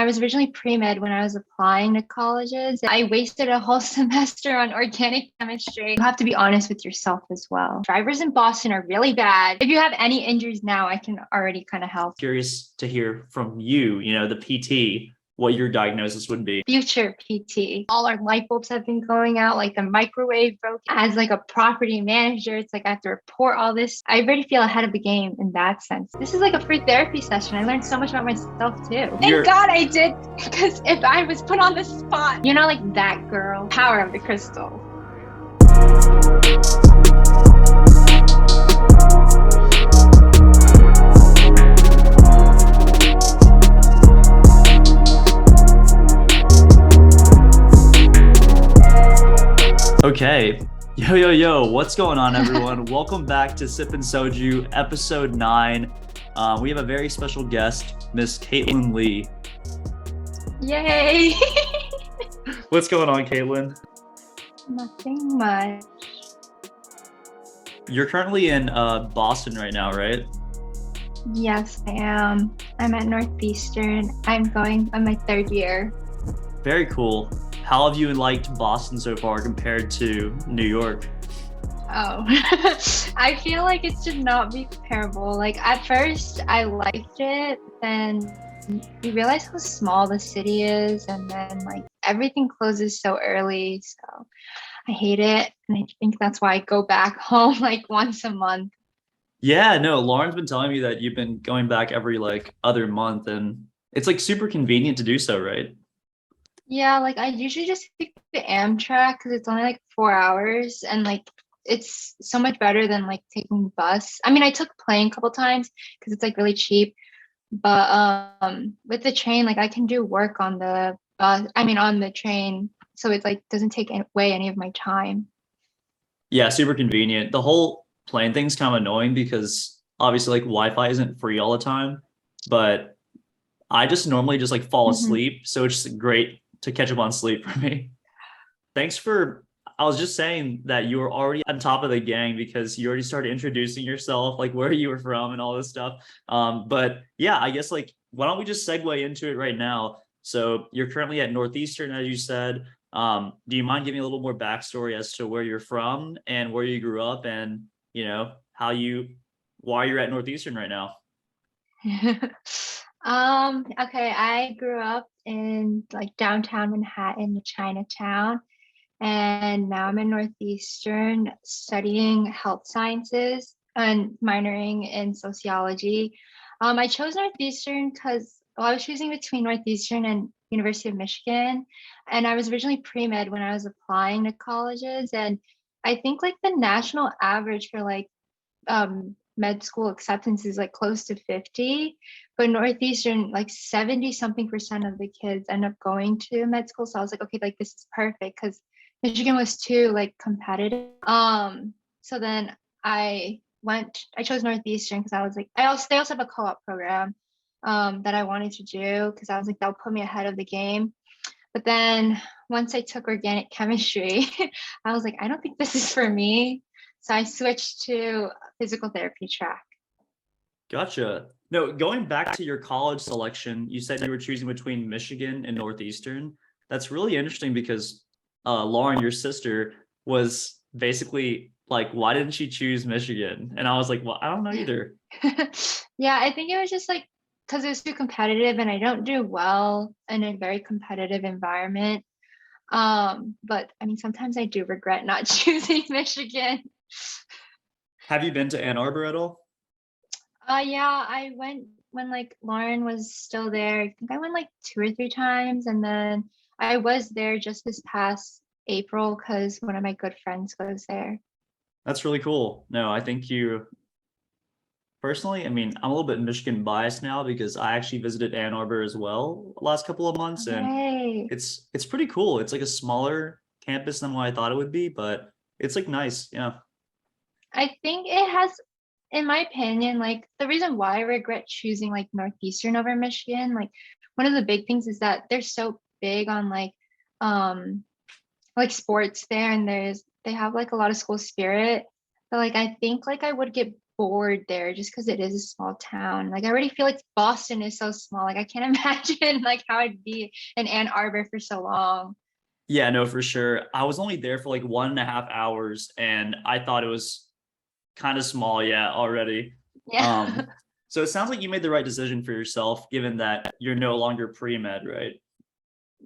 I was originally pre-med when I was applying to colleges. I wasted a whole semester on organic chemistry. You have to be honest with yourself as well. Drivers in Boston are really bad. If you have any injuries now, I can already kind of help. Curious to hear from you, the PT, what your diagnosis would be. Future PT. All our light bulbs have been going out, like the microwave broke. As like a property manager, it's like I have to report all this. I already feel ahead of the game in that sense. This is like a free therapy session. I learned so much about myself too. Thank God I did, because if I was put on the spot, like that girl, power of the crystal. Okay. Yo, what's going on, everyone? Welcome back to Sippin Soju, episode 9. We have a very special guest, Miss Kaitlyn Lee. Yay! What's going on, Kaitlyn? Nothing much. You're currently in Boston right now, right? Yes, I am. I'm at Northeastern. I'm going on my 3rd year. Very cool. How have you liked Boston so far compared to New York? Oh, I feel like it's just not be comparable. Like at first I liked it, then you realize how small the city is, and then like everything closes so early. So I hate it. And I think that's why I go back home like once a month. Yeah, no, Lauren's been telling me that you've been going back every like other month, and it's like super convenient to do so, right? Yeah, like I usually just take the Amtrak because it's only like 4 hours, and like it's so much better than like taking the bus. I mean, I took plane a couple times because it's like really cheap, but with the train, like I can do work on the bus. I mean, on the train, so it's like doesn't take away any of my time. Yeah, super convenient. The whole plane thing's kind of annoying because obviously like Wi-Fi isn't free all the time, but I just normally just like fall Mhm. asleep, so it's just great to catch up on sleep for me. Thanks for I was just saying that you were already on top of the gang because you already started introducing yourself, like where you were from and all this stuff. But yeah, I guess like why don't we just segue into it right now? So you're currently at Northeastern, as you said. Do you mind giving a little more backstory as to where you're from and where you grew up and how you why you're at Northeastern right now? Okay, I grew up in like downtown Manhattan, Chinatown, and now I'm in Northeastern studying health sciences and minoring in sociology. I chose Northeastern because I was choosing between Northeastern and University of Michigan, and I was originally pre-med when I was applying to colleges, and I think like the national average for like med school acceptance is like close to 50, but Northeastern like 70 something percent of the kids end up going to med school. So I was like, okay, like this is perfect because Michigan was too like competitive. So then I chose Northeastern because I was like, they also have a co-op program that I wanted to do because I was like, that'll put me ahead of the game. But then once I took organic chemistry, I was like, I don't think this is for me. So I switched to physical therapy track. Gotcha. No, going back to your college selection, you said you were choosing between Michigan and Northeastern. That's really interesting because Lauren, your sister, was basically like, why didn't she choose Michigan? And I was like, well, I don't know either. Yeah, I think it was just like because it was too competitive and I don't do well in a very competitive environment. But I mean, sometimes I do regret not choosing Michigan. Have you been to Ann Arbor at all? Yeah, I went when like Lauren was still there. I think I went like 2 or 3 times, and then I was there just this past April because one of my good friends goes there. That's really cool. No, I think you personally, I mean, I'm a little bit Michigan biased now because I actually visited Ann Arbor as well the last couple of months, and Hey, it's pretty cool. It's like a smaller campus than what I thought it would be, but it's like nice. Yeah. I think it has, in my opinion, like the reason why I regret choosing like Northeastern over Michigan, like one of the big things is that they're so big on um like sports there, and they have like a lot of school spirit. But like I think like I would get bored there just because it is a small town. Like I already feel like Boston is so small. Like I can't imagine like how it'd be in Ann Arbor for so long. Yeah, no, for sure. I was only there for like 1.5 hours and I thought it was kind of small, yeah, already. Yeah. Um, so it sounds like you made the right decision for yourself, given that you're no longer pre-med, right?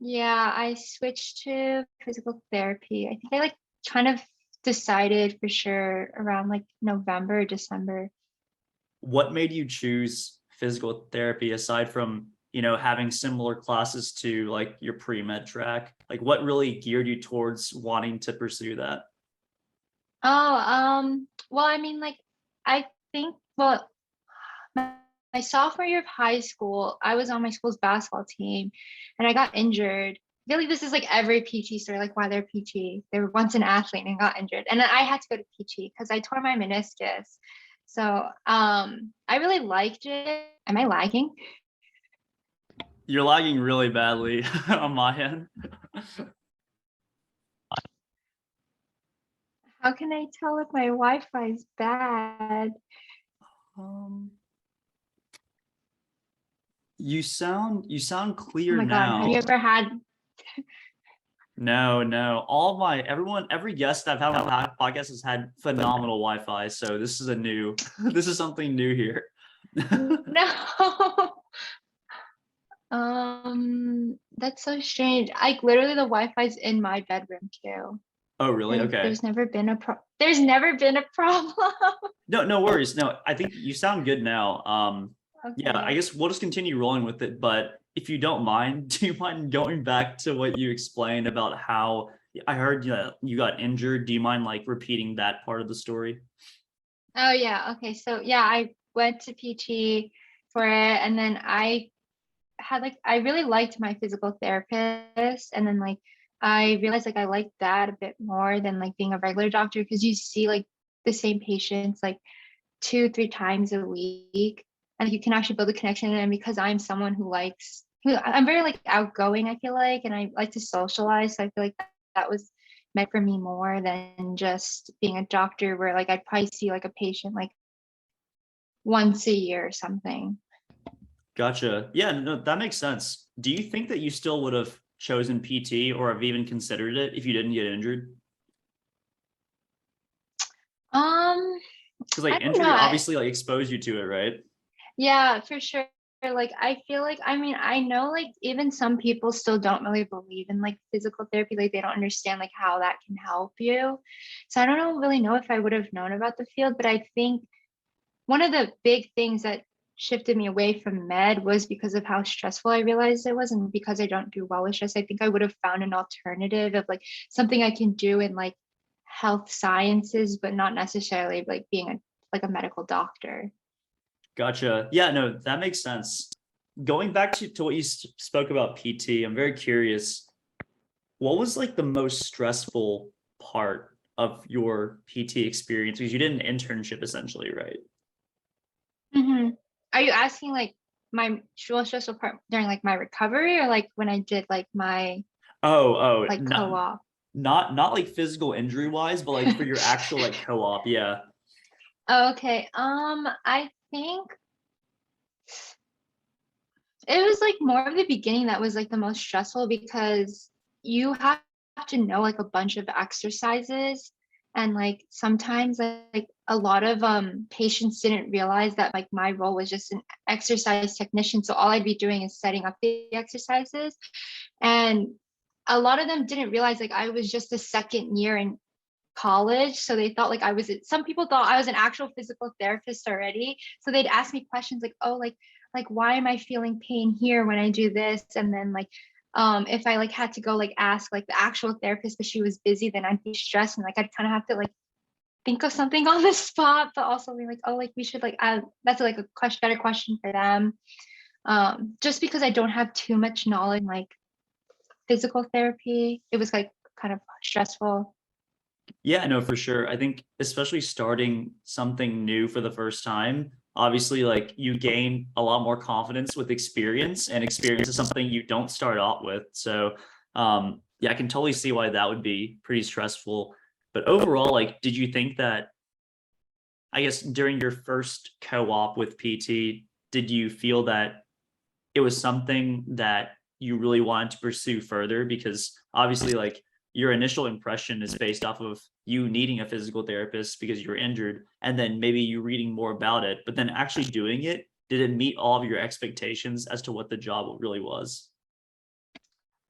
Yeah, I switched to physical therapy. I think I like kind of decided for sure around like November, December. What made you choose physical therapy aside from, having similar classes to like your pre-med track? Like what really geared you towards wanting to pursue that? Oh, well, I mean, like, I think, well, my, my sophomore year of high school, I was on my school's basketball team and I got injured. I feel like this is like every PT story, like why they're PT. They were once an athlete and got injured. And then I had to go to PT because I tore my meniscus. So I really liked it. Am I lagging? You're lagging really badly on my end. How can I tell if my Wi-Fi is bad? Um, you sound Oh clear my God, have now. you ever had? No, no. Every guest I've had on the podcast has had phenomenal Wi-Fi. So this is this is something new here. No. That's so strange. Like literally the Wi-Fi's in my bedroom too. Oh, really? Like Okay. there's never been a problem. No, no worries. No, I think you sound good now. Yeah, I Okay. guess we'll just continue rolling with it. But if you don't mind, do you mind going back to what you explained about how I heard you got injured? Do you mind like repeating that part of the story? Oh yeah. Okay. So yeah, I went to PT for it and then I really liked my physical therapist and then like I realized like I liked that a bit more than like being a regular doctor because you see like the same patients like 2, 3 times a week and you can actually build a connection and because I'm someone I'm very like outgoing I feel like and I like to socialize so I feel like that was meant for me more than just being a doctor where like I'd probably see like a patient like once a year or something. Gotcha. Yeah, no, that makes sense. Do you think that you still would have chosen PT or have even considered it if you didn't get injured? um Because I like don't know. injury obviously like exposed you to it, right? Yeah, for sure. Like I feel like I mean I know like even some people still don't really believe in like physical therapy like they don't understand like how that can help you. So I don't really know if I would have known about the field, but I think one of the big things that shifted me away from med was because of how stressful I realized it was and because I don't do well with stress. I think I would have found an alternative of like something I can do in like health sciences but not necessarily like being a medical doctor. Gotcha. Yeah, no, that makes sense. Going back to what you spoke about PT, I'm very curious. What was like the most stressful part of your PT experience? Because you did an internship essentially, right? Hmm. Are you asking like my real stressful part during like my recovery or like when I did like my Oh, oh, like co-op? not like physical injury wise, but like for your actual like co-op. Yeah. Oh, okay. I think it was like more of the beginning that was like the most stressful because you have to know like a bunch of exercises and like sometimes like a lot of patients didn't realize that like my role was just an exercise technician so all I'd be doing is setting up the exercises and a lot of them didn't realize like I was just a second year in college so they thought like some people thought I was an actual physical therapist already so they'd ask me questions like oh like why am I feeling pain here when I do this and then like if I like had to go like ask like the actual therapist but she was busy then I'd be stressed and like I'd kind of have to like think of something on the spot but also be like oh like we should like that's like a better question for them just because I don't have too much knowledge like physical therapy it was like kind of stressful. Yeah, no, for sure. I think especially starting something new for the first time, obviously like you gain a lot more confidence with experience and experience is something you don't start out with. So, yeah, I can totally see why that would be pretty stressful. But overall, like, did you think that I guess during your first co-op with PT, did you feel that it was something that you really wanted to pursue further? Because obviously, like, your initial impression is based off of you needing a physical therapist because you were injured, and then maybe you reading more about it, but then actually doing it, did it meet all of your expectations as to what the job really was?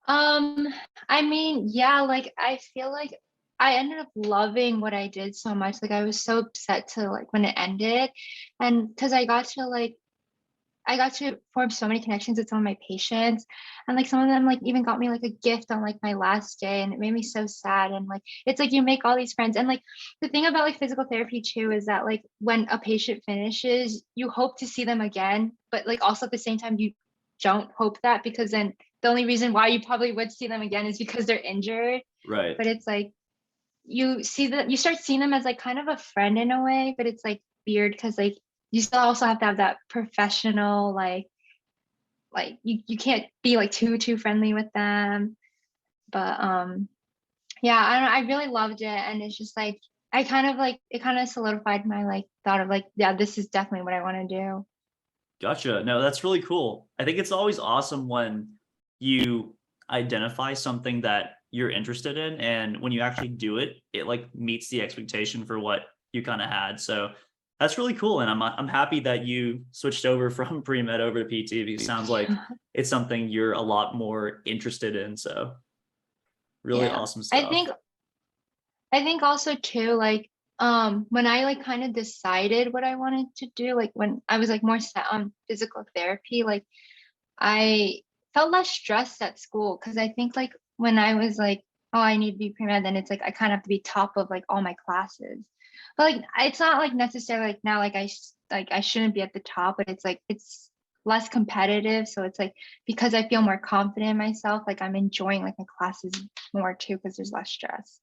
Um, I mean, yeah, like I feel like I ended up loving what I did so much. Like I was so upset to like when it ended. And because I got to form so many connections with some of my patients. And like some of them like even got me like a gift on like my last day. And it made me so sad. And like it's like you make all these friends. And like the thing about like physical therapy too is that like when a patient finishes, you hope to see them again, but like also at the same time you don't hope that, because then the only reason why you probably would see them again is because they're injured. Right. But it's like you start seeing them as like kind of a friend in a way, but it's like weird because like you still also have to have that professional like you can't be like too friendly with them. But yeah, I don't know, I really loved it. And it's just like I kind of like it kind of solidified my like thought of like, yeah, this is definitely what I want to do. Gotcha. No, that's really cool. I think it's always awesome when you identify something that you're interested in, and when you actually do it, it like meets the expectation for what you kind of had. So that's really cool, and I'm happy that you switched over from pre-med over to PT because it sounds like it's something you're a lot more interested in. So really Yeah, awesome I stuff. think I think also too, like, when I like kind of decided what I wanted to do, like when I was like more set on physical therapy, like I felt less stressed at school because I think like when I was like, oh, I need to be pre-med, then it's like I kind of have to be top of like all my classes. But like it's not like necessarily like now like like I shouldn't be at the top, but it's like it's less competitive. So it's like because I feel more confident in myself, like I'm enjoying like my classes more too because there's less stress.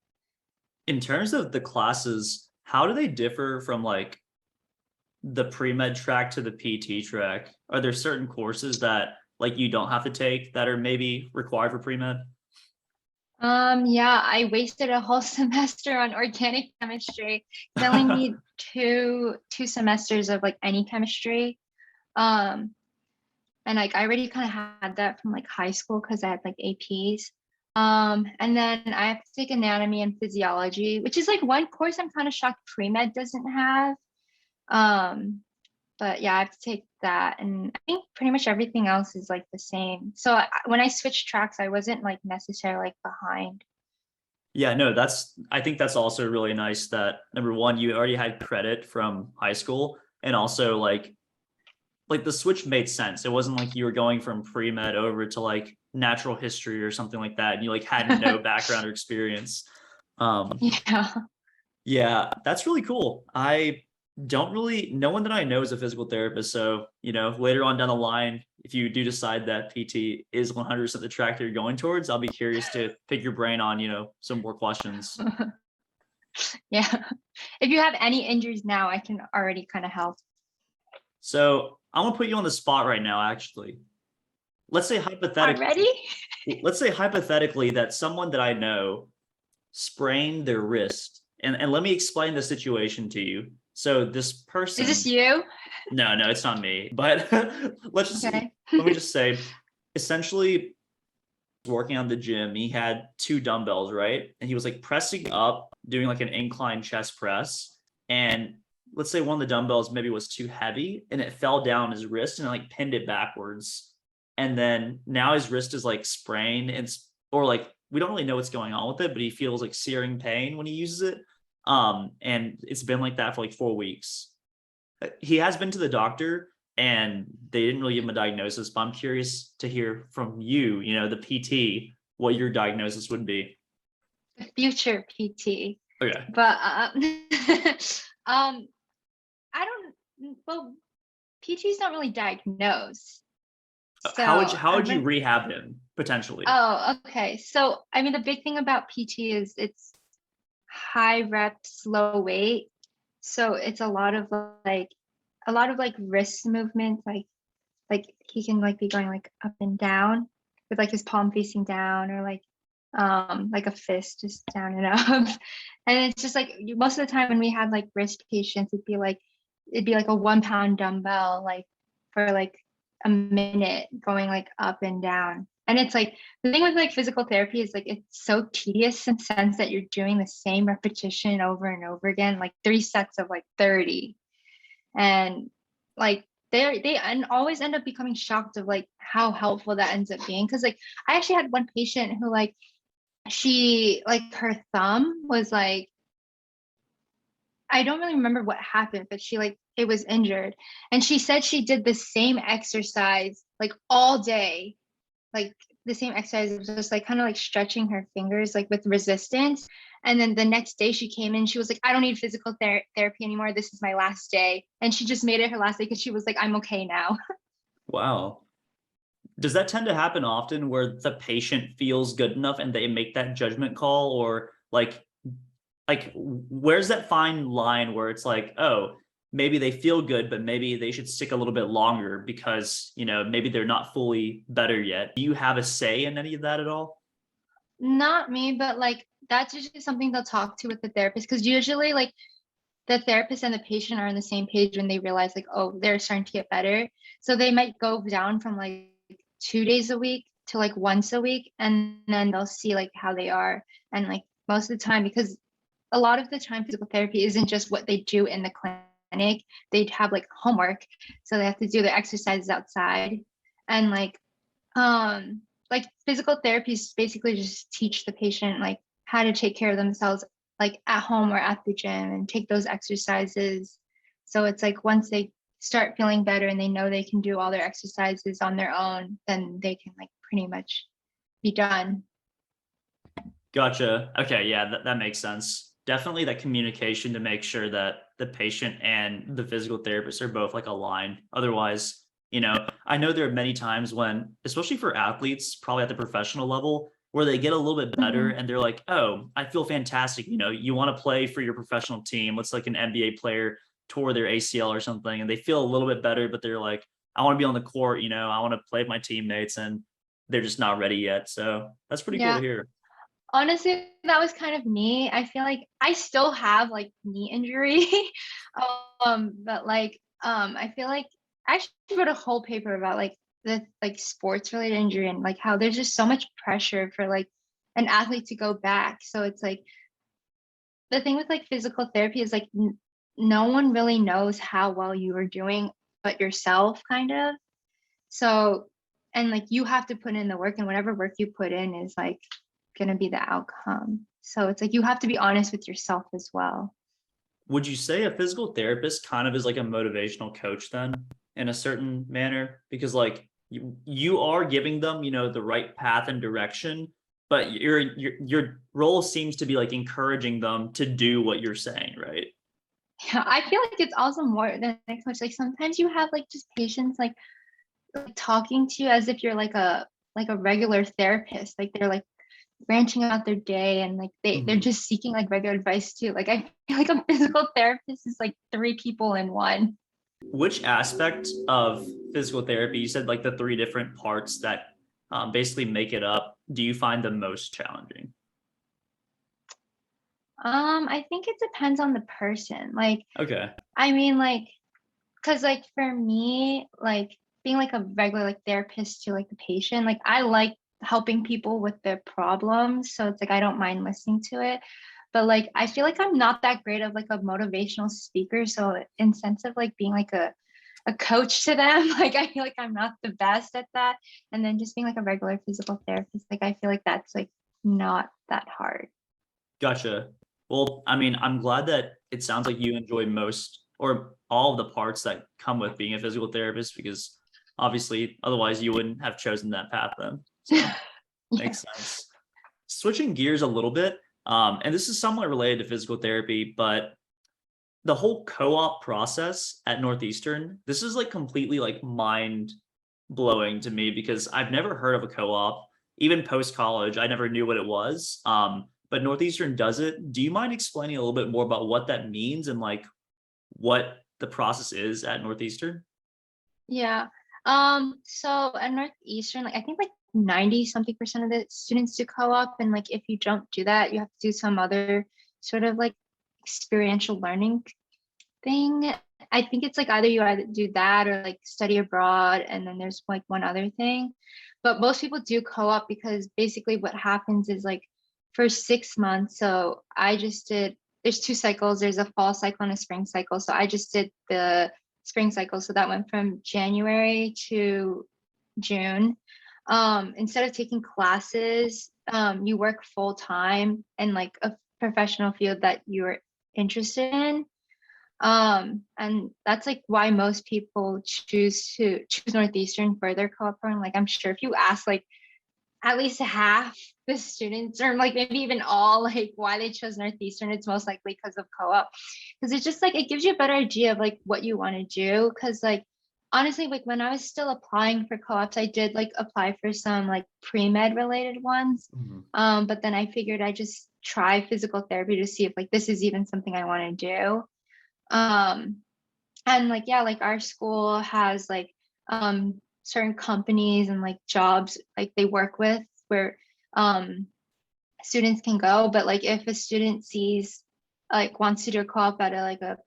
In terms of the classes, how do they differ from like the pre-med track to the PT track? Are there certain courses that like you don't have to take that are maybe required for pre-med? Yeah, I wasted a whole semester on organic chemistry. I only need two semesters of like any chemistry. Um, and like I already kind of had that from like high school because I had like APs. And then I have to take anatomy and physiology, which is like one course I'm kind of shocked pre-med doesn't have. Um, but yeah, I have to take that, and I think pretty much everything else is like the same. So when I switched tracks, I wasn't like necessarily like behind. Yeah, no, I think that's also really nice that number one, you already had credit from high school, and also like the switch made sense. It wasn't like you were going from pre-med over to like natural history or something like that, and you like had no background or experience. Um, Yeah. yeah, that's really cool. I don't really, no one that I know is a physical therapist. So, later on down the line, if you do decide that PT is 100% the track that you're going towards, I'll be curious to pick your brain on, some more questions. Yeah. If you have any injuries now, I can already kind of help. So I'm gonna put you on the spot right now, actually. Let's say hypothetically, Already? let's say hypothetically that someone that I know sprained their wrist. And let me explain the situation to you. So this Is this person, you? no, it's not me. But Okay. let me just say, essentially working on the gym, he had two dumbbells, right? And he was like pressing up, doing like an incline chest press. And let's say one of the dumbbells maybe was too heavy and it fell down his wrist and like pinned it backwards. And then now his wrist is like sprained and or like we don't really know what's going on with it, but he feels like searing pain when he uses it. And it's been like that for like 4 weeks. He has been to the doctor and they didn't really give him a diagnosis, but I'm curious to hear from you, the PT, what your diagnosis would be. The future PT. Okay. But um I don't well, PT's not really diagnosed. So How I would you went rehab him potentially? oh, okay. So I mean the big thing about PT is it's high reps, low weight. So it's a lot of like wrist movements, like he can like be going like up and down with like his palm facing down or like like a fist just down and up. And it's just like most of the time when we had like wrist patients, it'd be like a 1 pound dumbbell, like for like a minute going like up and down. And it's like the thing with like physical therapy is like it's so tedious in the sense that you're doing the same repetition over and over again, like 3 sets of like 30. And like always end up becoming shocked of like how helpful that ends up being. Cause like I actually had one patient who like she like her thumb was like, I don't really remember what happened, but she like it was injured. And she said she did the same exercise like all day, like the same exercise, just like kind of like stretching her fingers like with resistance. And then the next day she came in, she was like, I don't need physical therapy anymore. This is my last day. And she just made it her last day because she was like, I'm okay now. Wow. Does that tend to happen often where the patient feels good enough and they make that judgment call, or like where's that fine line where it's like, oh, maybe they feel good, but maybe they should stick a little bit longer because, maybe they're not fully better yet. Do you have a say in any of that at all? Not me, but like that's usually something they'll talk to with the therapist because usually like the therapist and the patient are on the same page when they realize like, oh, they're starting to get better. So they might go down from like 2 days a week to like once a week, and then they'll see like how they are. And like most of the time, because a lot of the time physical therapy isn't just what they do in the clinic, they have like homework. So they have to do their exercises outside. And like physical therapy is basically just teach the patient like how to take care of themselves like at home or at the gym and take those exercises. So it's like once they start feeling better and they know they can do all their exercises on their own, then they can like pretty much be done. Gotcha. Okay, yeah, that makes sense. Definitely that communication to make sure that the patient and the physical therapist are both like aligned. Otherwise, I know there are many times when, especially for athletes, probably at the professional level, where they get a little bit better Mhm. and they're like, oh, I feel fantastic. You want to play for your professional team. Let's like an NBA player tore their ACL or something, and they feel a little bit better, but they're like, I want to be on the court, I want to play with my teammates, and they're just not ready yet. So that's pretty cool to Yeah. hear. Honestly, that was kind of me. I feel like I still have like knee injury. But like I feel like I actually wrote a whole paper about like the like sports related injury and like how there's just so much pressure for like an athlete to go back. So it's like the thing with like physical therapy is like no one really knows how well you are doing but yourself kind of. So and like you have to put in the work, and whatever work you put in is like going to be the outcome. So it's like you have to be honest with yourself as well. Would you say a physical therapist kind of is like a motivational coach then, in a certain manner? Because like you are giving them, the right path and direction, but your role seems to be like encouraging them to do what you're saying, right? Yeah, I feel like it's also more than a coach. Like sometimes you have like just patients like talking to you as if you're like a regular therapist. Like they're like branching out their day and like they're Mhm. just seeking like regular advice too. Like I feel like a physical therapist is like three people in one. Which aspect of physical therapy, you said like the three different parts that basically make it up, do you find the most challenging? I think it depends on the person. Like, Okay. I mean, like, cause like for me, like being like a regular like therapist to like the patient, like I like helping people with their problems. So it's like I don't mind listening to it. But like I feel like I'm not that great of like a motivational speaker. So in sense of like being like a coach to them, like I feel like I'm not the best at that. And then just being like a regular physical therapist, like I feel like that's like not that hard. Gotcha. Well, I mean, I'm glad that it sounds like you enjoy most or all of the parts that come with being a physical therapist, because obviously otherwise you wouldn't have chosen that path then. So Yeah. makes sense. Switching gears a little bit, and this is somewhat related to physical therapy, but the whole co-op process at Northeastern, this is like completely like mind blowing to me because I've never heard of a co-op. Even post college, I never knew what it was. But Northeastern does it. Do you mind explaining a little bit more about what that means and like what the process is at Northeastern? Yeah. So at Northeastern, like I think like 90 something percent of the students do co-op. And like, if you don't do that, you have to do some other sort of like experiential learning thing. I think it's like either do that or like study abroad, and then there's like one other thing. But most people do co-op because basically what happens is like for 6 months. So I just did, there's 2 cycles, there's a fall cycle and a spring cycle. So I just did the spring cycle. So that went from January to June. Instead of taking classes, you work full time in like a professional field that you're interested in. And that's like why most people choose Northeastern for their co-op program. Like I'm sure if you ask like at least half the students, or like maybe even all, like why they chose Northeastern, it's most likely because of co-op. Because it's just like it gives you a better idea of like what you want to do. Because like honestly, like when I was still applying for co-ops, I did like apply for some like pre-med related ones. But then I figured I just try physical therapy to see if like this is even something I want to do. And like yeah, like our school has like certain companies and like jobs like they work with where students can go. But like if a student sees like wants to do a co-op at a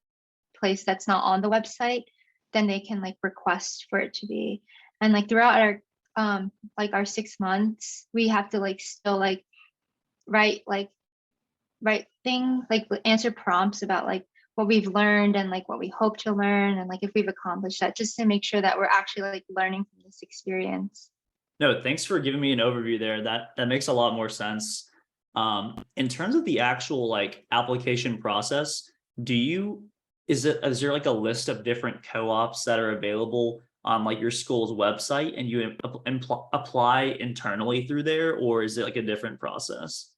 place that's not on the website, then they can like request for it to be. And like throughout our 6 months, we have to like still like write things, like answer prompts about like what we've learned and like what we hope to learn and like if we've accomplished that, just to make sure that we're actually like learning from this experience. No, thanks for giving me an overview there. That makes a lot more sense. In terms of the actual like application process, is there like a list of different co-ops that are available on like your school's website and you apply internally through there, or is it like a different process?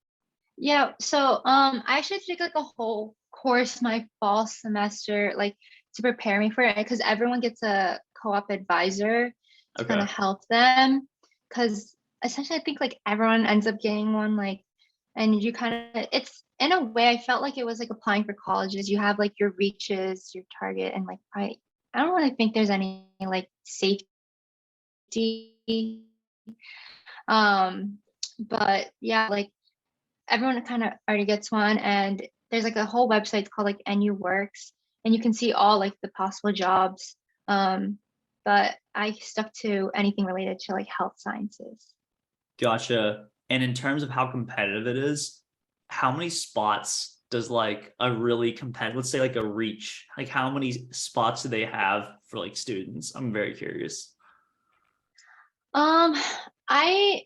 Yeah, so I actually took like a whole course my fall semester like to prepare me for it, because everyone gets a co-op advisor to kind Okay. of help them, because essentially I think like everyone ends up getting one, like, and you kind of, it's in a way I felt like it was like applying for colleges. You have like your reaches, your target, and like I don't really think there's any like safety. um but yeah, like everyone kind of already gets one, and there's like a whole website called like NU Works, and you can see all like the possible jobs. But I stuck to anything related to like health sciences. Gotcha. And in terms of how competitive it is, how many spots does like a really competitive, let's say like a reach, like how many spots do they have for like students? I'm very curious. um I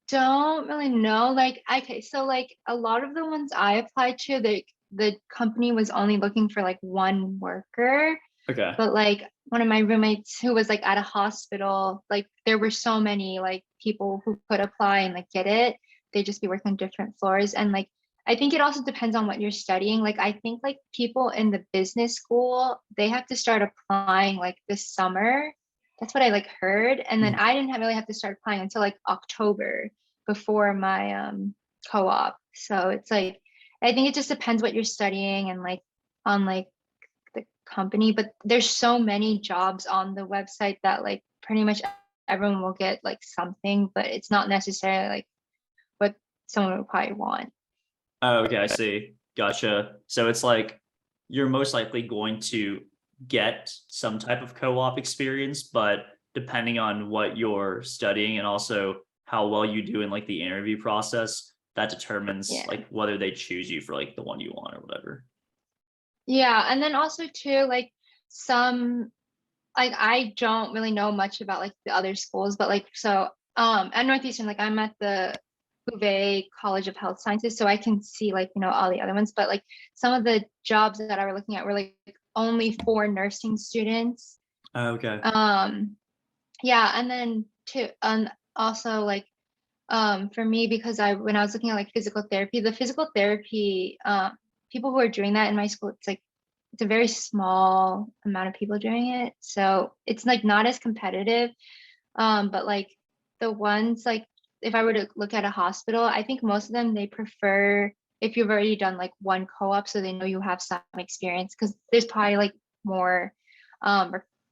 don't really know, like okay, so like a lot of the ones I applied to, the company was only looking for like one worker. Okay. But like one of my roommates who was like at a hospital, like there were so many like people who could apply and like get it. They just be working on different floors. And like I think it also depends on what you're studying. Like I think like people in the business school, they have to start applying like this summer. That's what I like heard. And then Mhm. I didn't really have to start applying until like October before my co-op. So it's like I think it just depends what you're studying and like on like the company. But there's so many jobs on the website that like pretty much everyone will get like something, but it's not necessarily like what someone would probably want. Oh, okay, I see. Gotcha. So it's like you're most likely going to get some type of co-op experience, but depending on what you're studying and also how well you do in like the interview process, that determines Yeah. like whether they choose you for like the one you want or whatever. Yeah. And then also too, like some, like I don't really know much about like the other schools, but like so at Northeastern, like I'm at the Bouvet College of Health Sciences, so I can see like, you know, all the other ones. But like some of the jobs that I were looking at were like only for nursing students. Okay. um yeah, and then to also like for me, because I when I was looking at like physical therapy, the physical therapy people who are doing that in my school, it's like it's a very small amount of people doing it, so it's like not as competitive. But like the ones like if I were to look at a hospital, I think most of them they prefer if you've already done like one co-op, so they know you have some experience, because there's probably like more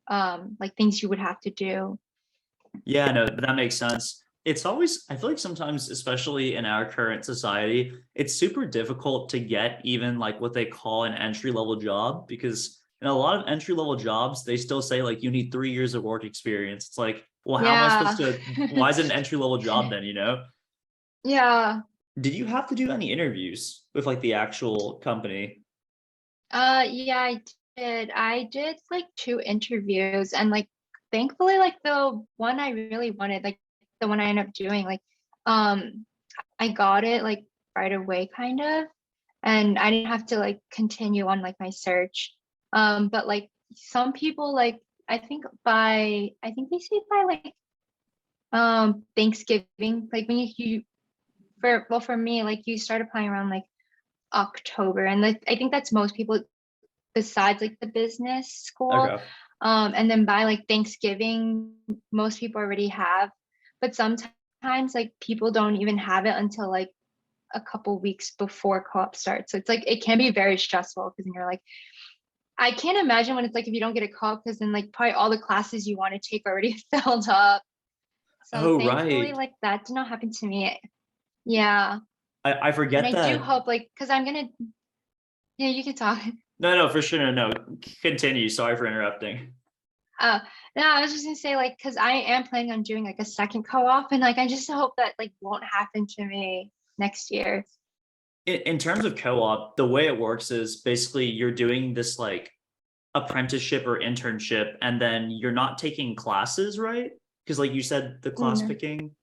like things you would have to do. Yeah, no, that makes sense. it's always, I feel like sometimes, especially in our current society, it's super difficult to get even like what they call an entry level job, because in a lot of entry level jobs, they still say like you need 3 years of work experience. It's like, well, how am I supposed Yeah. to, why is it an entry level job then, you know? Yeah. Did you have to do any interviews with like the actual company? Yeah, I did. I did like two interviews, and like thankfully like the one I really wanted, like the one I ended up doing, like um I got it like right away kind of, and I didn't have to like continue on like my search. But like some people like I think they say by like Thanksgiving, like when you for well for me, like you start applying around like October, and like I think that's most people besides like the business school. Okay. And then by like Thanksgiving, most people already have, but sometimes like people don't even have it until like a couple weeks before co-op starts. So it's like it can be very stressful because you're like, I can't imagine when it's like if you don't get a co-op, because then like probably all the classes you want to take already filled up. So Oh, thankfully, right. like that did not happen to me. Yeah. I And forget I do that. hope like because I'm gonna, yeah, you can talk. No, no, for sure. No, no. Continue. Sorry for interrupting. Uh, no, I was just gonna say like, cause I am planning on doing like a second co-op, and like I just hope that like won't happen to me next year. In terms of co-op, the way it works is basically you're doing this like apprenticeship or internship, and then you're not taking classes, right? Because like you said, the class Mm. picking.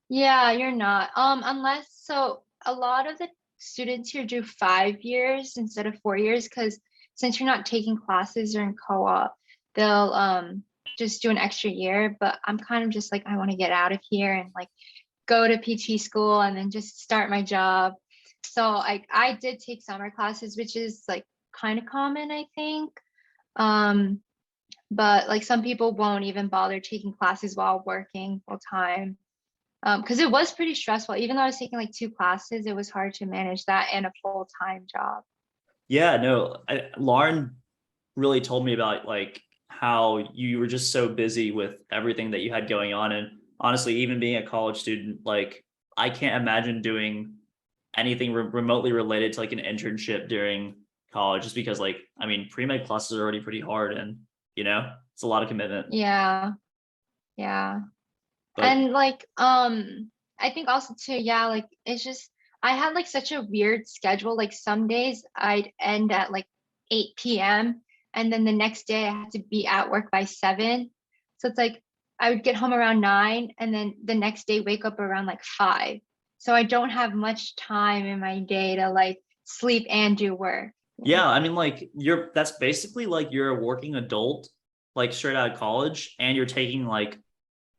Yeah, you're not. Unless so a lot of the students here do 5 years instead of 4 years, because since you're not taking classes during co-op, they'll just do an extra year. But I'm kind of just like I want to get out of here and like go to PT school and then just start my job. So I did take summer classes, which is like kind of common, I think. Um, but like some people won't even bother taking classes while working full time. Because it was pretty stressful. Even though I was taking like two classes, it was hard to manage that and a full-time job. Yeah, no, Lauren really told me about like how you were just so busy with everything that you had going on. And honestly, even being a college student, like I can't imagine doing anything remotely related to like an internship during college, just because like, I mean, pre-med classes are already pretty hard and, you know, it's a lot of commitment. Yeah, yeah. But And like I think also too, yeah, like it's just I had like such a weird schedule. Like some days I'd end at like 8 p.m. and then the next day I had to be at work by 7. So it's like I would get home around 9 and then the next day wake up around like 5. So I don't have much time in my day to like sleep and do work. yeah, I mean, like that's basically like you're a working adult, like straight out of college, and you're taking like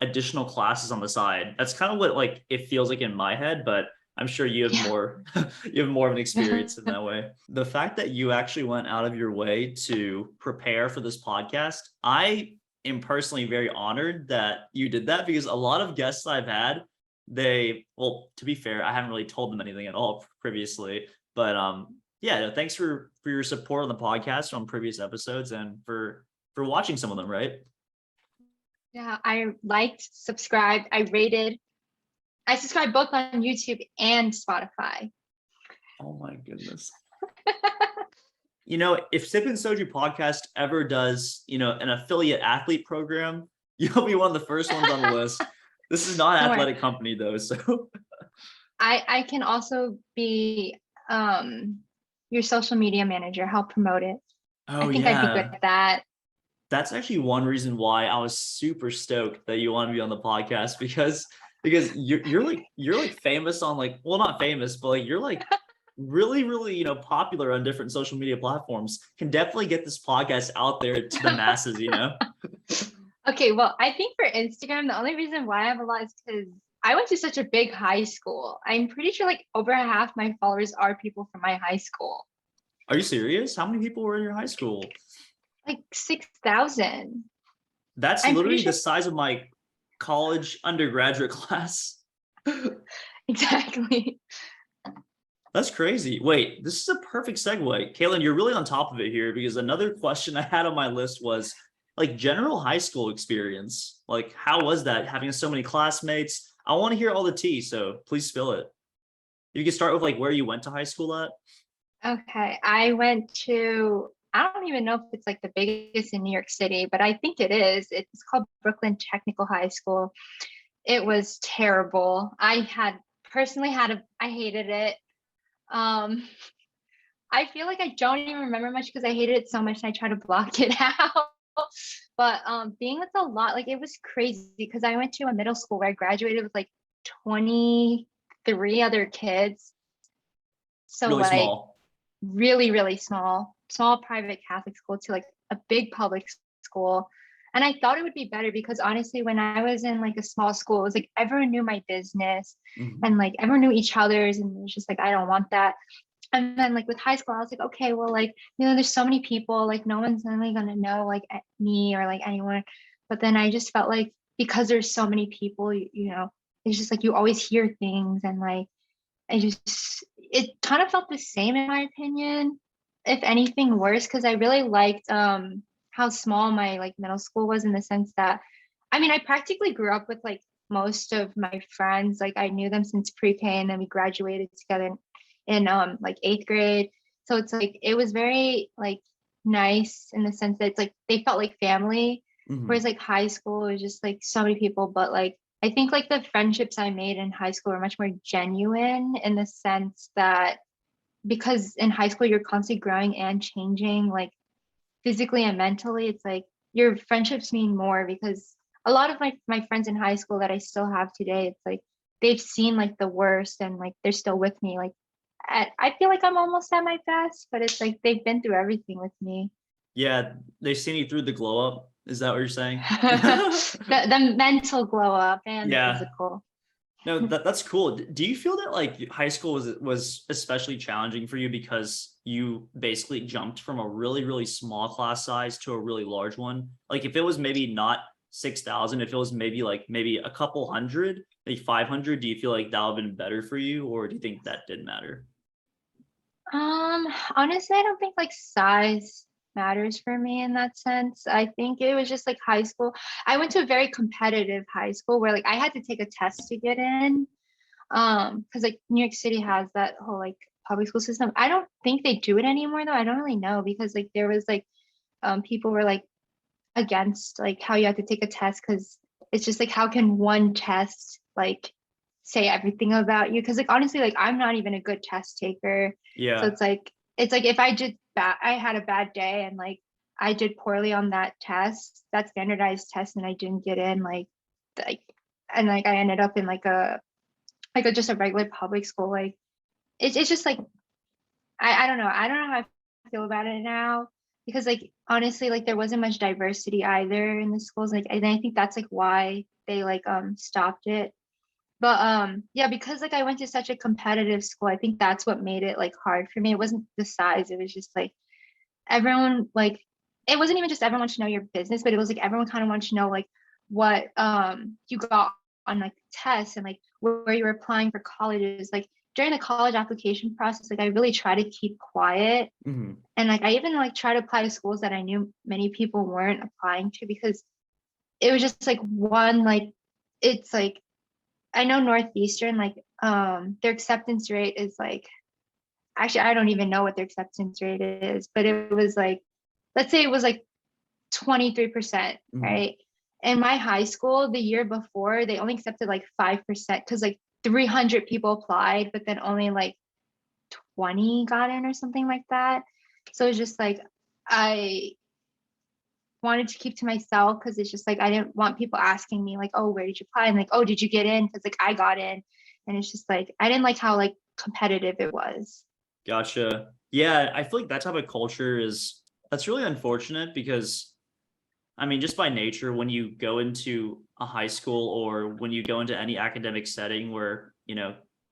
additional classes on the side. That's kind of what like it feels like in my head, but I'm sure you have Yeah. more you have more of an experience in that way. The fact that you actually went out of your way to prepare for this podcast, I am personally very honored that you did that, because a lot of guests I've had, they, well, to be fair, I haven't really told them anything at all previously, but yeah, no, thanks for your support on the podcast on previous episodes, and for watching some of them, right? Yeah, I liked, subscribed, I rated. I subscribe both on YouTube and Spotify. Oh my goodness. You know, if Sippin Soju podcast ever does, you know, an affiliate athlete program, you'll be one of the first ones on the list. This is not an Don't worry. athletic company though, so I can also be your social media manager, help promote it. I oh think I'd be good yeah. at that. That's actually one reason why I was super stoked that you want to be on the podcast, because you're like famous on like, well, not famous, but like you're like really, really, you know, popular on different social media platforms. Can definitely get this podcast out there to the masses, you know? Okay, well, I think for Instagram, the only reason why I have a lot is because I went to such a big high school. I'm pretty sure like over half my followers are people from my high school. Are you serious? How many people were in your high school? Like 6,000. That's I'm pretty literally the sure size of my college undergraduate class. exactly. That's crazy. Wait, this is a perfect segue. Kaitlyn, you're really on top of it here, because another question I had on my list was like general high school experience. Like, how was that having so many classmates? I want to hear all the tea, so please spill it. You can start with like where you went to high school at. Okay, I went to, I don't even know if it's like the biggest in New York City, but I think it is. It's called Brooklyn Technical High School. It was terrible. I hated it. Um, I feel like I don't even remember much because I hated it so much and I try to block it out. But being with a lot, like it was crazy because I went to a middle school where I graduated with like 23 other kids. So Really like small. really, really small private Catholic school to like a big public school. And I thought it would be better because honestly, when I was in like a small school, it was like everyone knew my business Mhm. and like everyone knew each other's, and it was just like, I don't want that. And then like with high school, I was like, okay, well, like, there's so many people, like no one's really gonna know like me or like anyone. But then I just felt like because there's so many people, it's just like you always hear things and like it kind of felt the same in my opinion, if anything worse, because I really liked how small my like middle school was in the sense that, I mean, I practically grew up with like most of my friends. Like I knew them since pre-K and then we graduated together in like eighth grade. So it's like it was very like nice in the sense that it's like they felt like family. Whereas Mhm. like high school was just like so many people, but like I think like the friendships I made in high school were much more genuine in the sense that because in high school you're constantly growing and changing, like physically and mentally. It's like your friendships mean more because a lot of my friends in high school that I still have today, it's like they've seen like the worst and like they're still with me. Like I feel like I'm almost at my best, but it's like they've been through everything with me. Yeah, they've seen you through the glow up. Is that what you're saying? The mental glow up and the Yeah. physical. No, that's cool. Do you feel that like high school was especially challenging for you because you basically jumped from a really, really small class size to a really large one? Like if it was maybe not 6,000, if it was maybe a couple hundred, like 500, do you feel like that would have been better for you, or do you think that didn't matter? Um, Honestly, I don't think like size matters for me in that sense. I think it was just like high school. I went to a very competitive high school where like I had to take a test to get in. Because like New York City has that whole like public school system. I don't think they do it anymore though. I don't really know because like there was like people were like against like how you have to take a test because it's just like how can one test like say everything about you? Because like honestly, like I'm not even a good test taker. So Yeah. it's like if I had a bad day and like I did poorly on that test, that standardized test, and I didn't get in like and like I ended up in like a just a regular public school. Like it's just like I don't know. I don't know how I feel about it now because like honestly, like there wasn't much diversity either in the schools. Like and I think that's like why they like stopped it. But yeah, because like I went to such a competitive school, I think that's what made it like hard for me. It wasn't the size, it was just like everyone like it wasn't even just everyone to know your business, but it was like everyone kind of wanted to know like what you got on like tests and like where you were applying for colleges. Like during the college application process, like I really try to keep quiet. Mhm. And like I even like try to apply to schools that I knew many people weren't applying to because it was just like one like it's like I know Northeastern like their acceptance rate is like actually I don't even know what their acceptance rate is, but it was like let's say it was like 23%, Mhm. right? In my high school, the year before, they only accepted like 5% because like 300 people applied, but then only like 20 got in or something like that. So it's just like I wanted to keep to myself because it's just like I didn't want people asking me like, oh, where did you apply? And like, oh, did you get in? Because like I got in. And it's just like I didn't like how like competitive it was. Gotcha. Yeah, I feel like that type of culture is that's really unfortunate because I mean, just by nature, when you go into a high school or when you go into any academic setting where,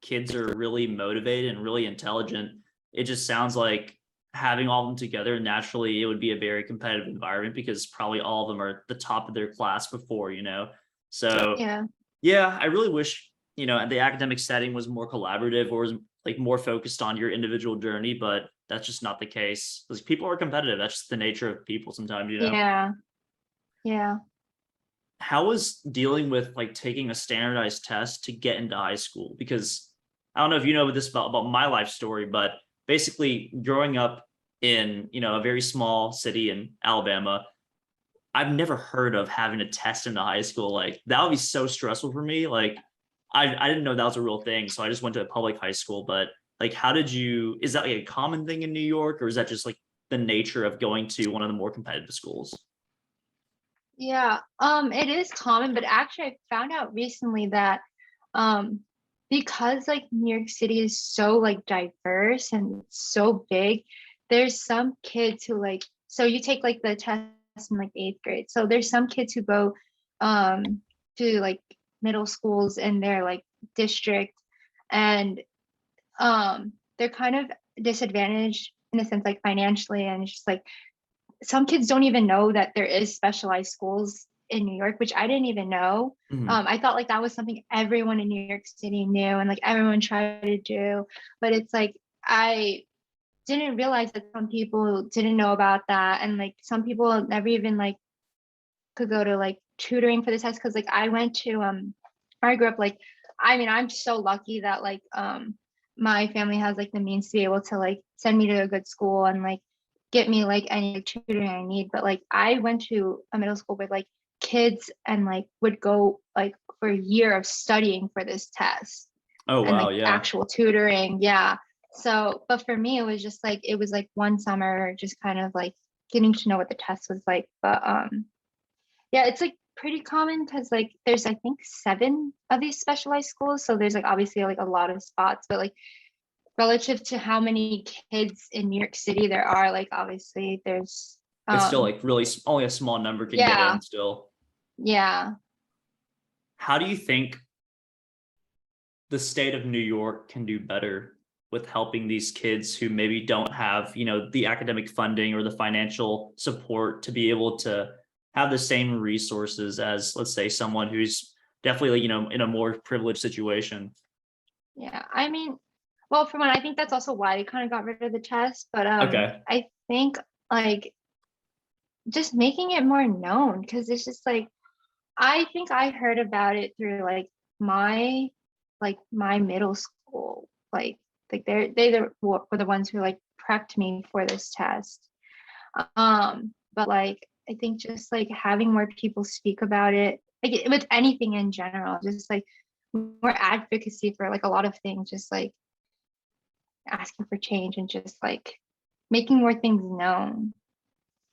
kids are really motivated and really intelligent, it just sounds like having all of them together, naturally, it would be a very competitive environment because probably all of them are at the top of their class before. So, Yeah. yeah, I really wish, the academic setting was more collaborative or was like more focused on your individual journey, but that's just not the case because people are competitive. That's just the nature of people sometimes. Yeah. Yeah. How was dealing with like taking a standardized test to get into high school? Because I don't know if you know this about my life story, but basically growing up in, a very small city in Alabama, I've never heard of having a test into high school. Like that would be so stressful for me. Like I didn't know that was a real thing. So I just went to a public high school. But like is that like a common thing in New York, or is that just like the nature of going to one of the more competitive schools? Yeah, it is common, but actually I found out recently that um because like New York City is so like diverse and so big, there's some kids who like, so you take like the test in like eighth grade. So there's some kids who go um to like middle schools in their like district, and they're kind of disadvantaged in a sense like financially, and it's just like some kids don't even know that there is specialized schools in New York, which I didn't even know. Mhm. I thought like that was something everyone in New York City knew and like everyone tried to do, but it's like I didn't realize that some people didn't know about that, and like some people never even like could go to like tutoring for the test, because like I went to I grew up like, I mean, I'm so lucky that like my family has like the means to be able to like send me to a good school and like get me like any tutoring I need. But like I went to a middle school with like kids and like would go like for a year of studying for this test Oh and wow, like yeah. actual tutoring. Yeah. So, but for me, it was just like, it was like one summer, just kind of like getting to know what the test was like. But yeah, it's like pretty common because like there's I think seven of these specialized schools. So there's like obviously like a lot of spots, but like relative to how many kids in New York City there are, like obviously there's It's still like really only a small number can get yeah, in still. yeah. How do you think the state of New York can do better with helping these kids who maybe don't have, the academic funding or the financial support to be able to have the same resources as, let's say, someone who's definitely, in a more privileged situation? Yeah. I mean, well, for one, I think that's also why they kind of got rid of the test. But Okay. I think like just making it more known, because it's just like I think I heard about it through my my middle school. Like were the ones who like prepped me for this test. But like I think just like having more people speak about it, like with anything in general, just like more advocacy for like a lot of things, just like asking for change and just like making more things known.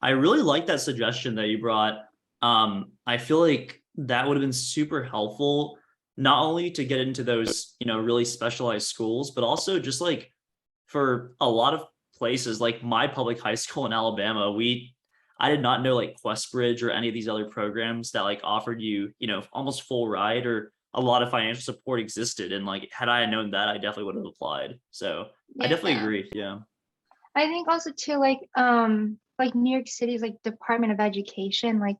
I really like that suggestion that you brought. I feel like that would have been super helpful, not only to get into those, really specialized schools, but also just like for a lot of places, like my public high school in Alabama, I did not know like Questbridge or any of these other programs that like offered you, almost full ride or a lot of financial support existed. And like, had I known that, I definitely would have applied. So I definitely Yeah. agree. Yeah. I think also too like New York City's like Department of Education, like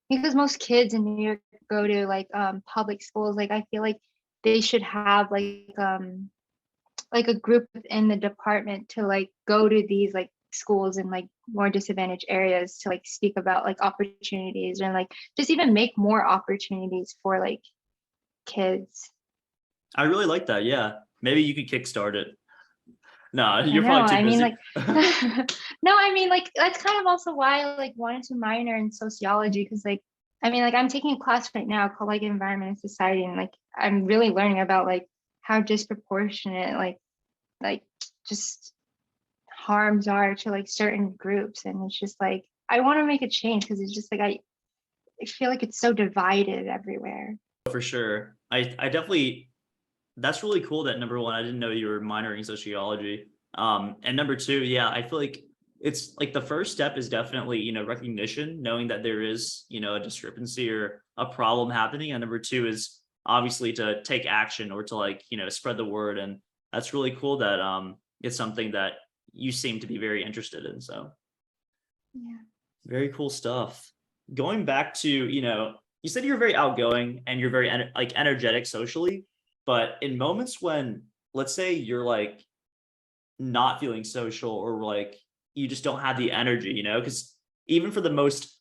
because most kids in New York go to like public schools, like I feel like they should have like a group within the department to like go to these like schools in like more disadvantaged areas to like speak about like opportunities, and like just even make more opportunities for like kids. I really like that. Yeah. Maybe you could kickstart it. No, I you're know. probably too I mean, busy. like, no, I mean, like, that's kind of also why I like wanted to minor in sociology, because, like, I mean, like, I'm taking a class right now called like Environment and Society, and like, I'm really learning about like how disproportionate like just harms are to like certain groups, and it's just like I want to make a change because it's just like I feel like it's so divided everywhere. For sure. I definitely, that's really cool that number one, I didn't know you were minoring in sociology. And number two, yeah, I feel like it's like the first step is definitely, recognition, knowing that there is, a discrepancy or a problem happening. And number two is obviously to take action or to like, spread the word. And that's really cool that it's something that you seem to be very interested in. So Yeah. very cool stuff. Going back to, you said you're very outgoing and you're very like energetic socially, but in moments when, let's say you're like not feeling social or like you just don't have the energy, because even for the most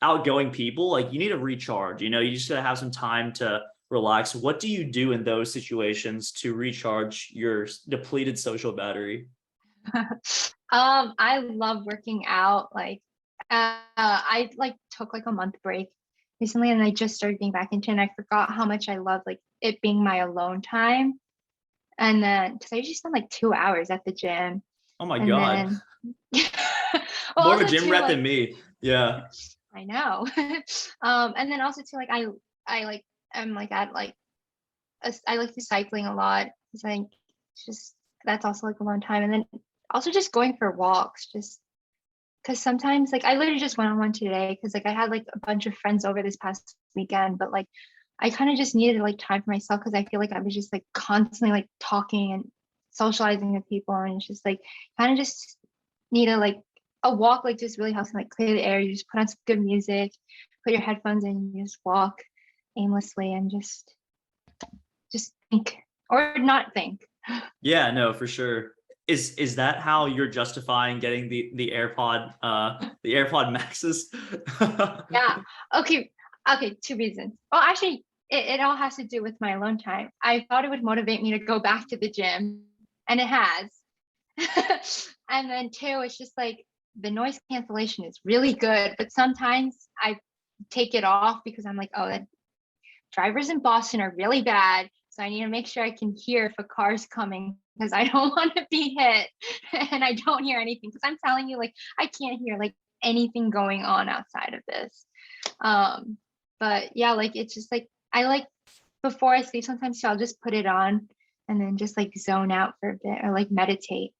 outgoing people, like you need to recharge, you just gotta have some time to relax. What do you do in those situations to recharge your depleted social battery? I love working out. Like, I like took like a month break recently, and I just started getting back into it. And I forgot how much I love like it being my alone time. And then, because I usually spend like 2 hours at the gym, Oh my and God. then, well, More of a also gym too rat like than me. Yeah. I know, and then also too like I like I'm like at like I like to cycling a lot. It's like just that's also like a long time, and then also just going for walks, just because sometimes like I literally just went on one today because like I had like a bunch of friends over this past weekend, but like I kind of just needed like time for myself because I feel like I was just like constantly like talking and socializing with people, and it's just like kind of just need a like a walk like just really helps me like clear the air. You just put on some good music, put your headphones in, you just walk aimlessly and just think or not think. Yeah, no, for sure. Is that how you're justifying getting the AirPod Maxes? Yeah. Okay. Okay. Two reasons. Well, actually, it all has to do with my alone time. I thought it would motivate me to go back to the gym, and it has. And then two, it's just like the noise cancellation is really good, but sometimes I take it off because I'm like, oh, the drivers in Boston are really bad. So I need to make sure I can hear if a car's coming because I don't want to be hit and I don't hear anything. Because I'm telling you, like, I can't hear like anything going on outside of this. Um, but yeah, like it's just like I like before I sleep sometimes, so I'll just put it on and then just like zone out for a bit or like meditate.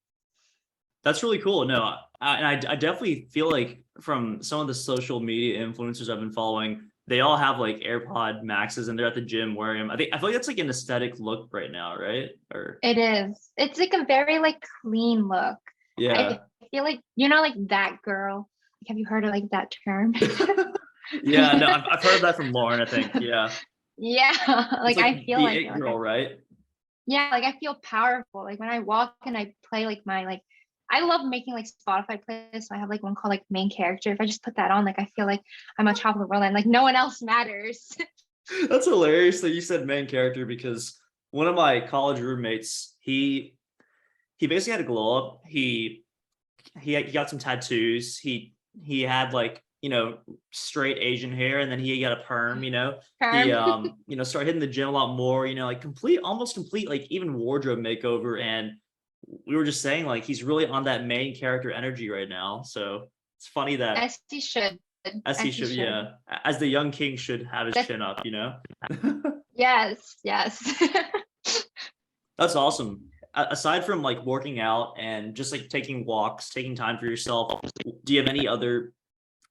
That's really cool. No, I definitely feel like from some of the social media influencers I've been following, they all have like AirPod Maxes and they're at the gym wearing them. I feel like that's like an aesthetic look right now, right? Or It is. It's like a very like clean look. yeah. I feel like like that girl. Like, have you heard of like that term? Yeah, no, I've heard of that from Lauren, I think. Yeah. Yeah, It's like like I feel the like it girl, right? yeah, like I feel powerful. Like when I walk and I play like my like I love making like Spotify playlists. So I have like one called like main character. If I just put that on, like I feel like I'm on top of the world and like no one else matters. That's hilarious that you said main character because one of my college roommates, he basically had a glow up. He got some tattoos. He had like straight Asian hair, and then he got a perm. He Term. started hitting the gym a lot more. Like almost complete like even wardrobe makeover. And we were just saying like he's really on that main character energy right now. So it's funny that As he should. as he As he should, should. yeah, as the young king should have his That's chin up. yes, yes. That's awesome. Aside from like working out and just like taking walks, taking time for yourself, do you have any other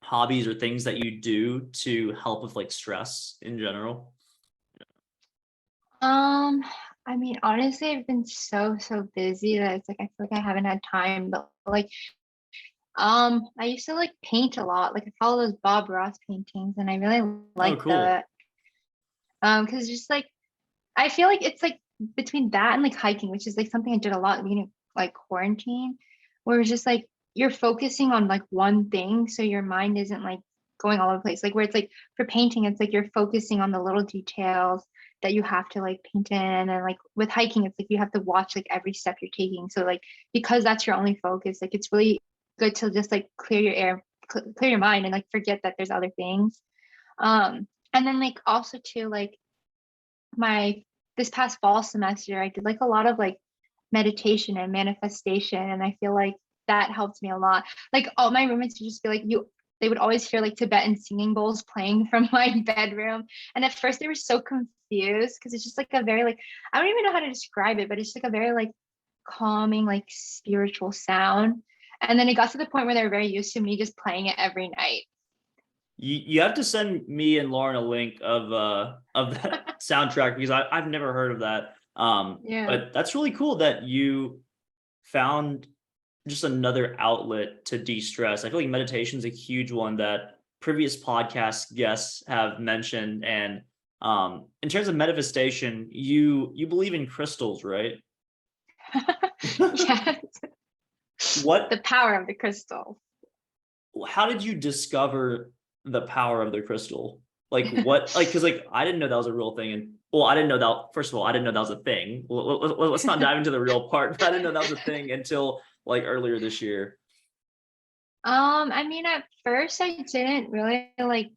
hobbies or things that you do to help with like stress in general? Um, I mean, honestly, I've been so busy that it's like I feel like I haven't had time. But like, I used to like paint a lot. Like I follow those Bob Ross paintings, and I really Oh, like cool. that. Because just like I feel like it's like between that and like hiking, which is like something I did a lot being like quarantine, where it's just like you're focusing on like one thing, so your mind isn't like going all over the place. Like where it's like for painting, it's like you're focusing on the little details that you have to like paint in, and like with hiking, it's like you have to watch like every step you're taking. So like because that's your only focus, like it's really good to just like clear your air, clear your mind, and like forget that there's other things. And then like also too like my this past fall semester I did like a lot of like meditation and manifestation, and I feel like that helped me a lot. Like all my roommates would just be like they would always hear like Tibetan singing bowls playing from my bedroom, and at first they were so confused because it's just like a very like I don't even know how to describe it, but it's like a very like calming like spiritual sound. And then it got to the point where they were very used to me just playing it every night. You have to send me and Lauren a link of that soundtrack because I've never heard of that. Yeah. But that's really cool that you found just another outlet to de-stress. I feel like meditation is a huge one that previous podcast guests have mentioned. And in terms of manifestation, you believe in crystals, right? Yes. The What power of the crystal. how did you discover the power of the crystal? Like what, like, because like I didn't know that was a real thing. And well, I didn't know that, first of all, I didn't know that was a thing. Let's not dive into the real part, but I didn't know that was a thing until like earlier this year. I mean, at first I didn't really like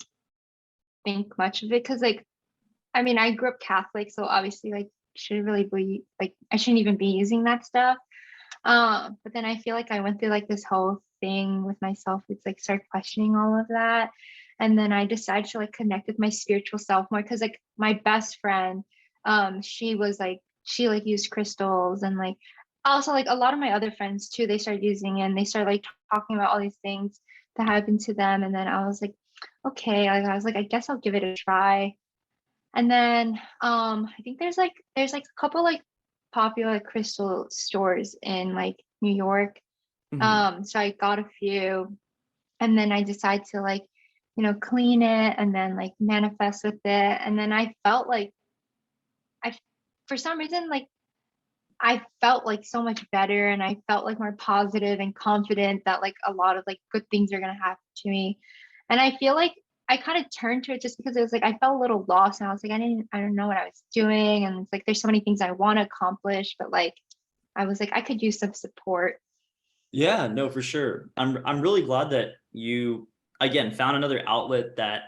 think much of it because like I mean, I grew up Catholic, so obviously like shouldn't really be like I shouldn't even be using that stuff. But then I feel like I went through like this whole thing with myself. It's like start questioning all of that. And then I decided to like connect with my spiritual self more because like my best friend, she was like she like used crystals and like also like a lot of my other friends too, they started using it and they started like talking about all these things that happened to them. And then I was like, okay, like I was like, I guess I'll give it a try. And then I think there's like a couple like popular like, crystal stores in like New York. Mhm. So I got a few and then I decided to like, clean it and then like manifest with it. And then I felt like I for some reason like I felt like so much better and I felt like more positive and confident that like a lot of like good things are gonna happen to me. And I feel like I kind of turned to it just because it was like I felt a little lost and I was like, I don't know what I was doing. And it's like there's so many things I want to accomplish, but like I was like, I could use some support. Yeah, no, for sure. I'm really glad that you again found another outlet that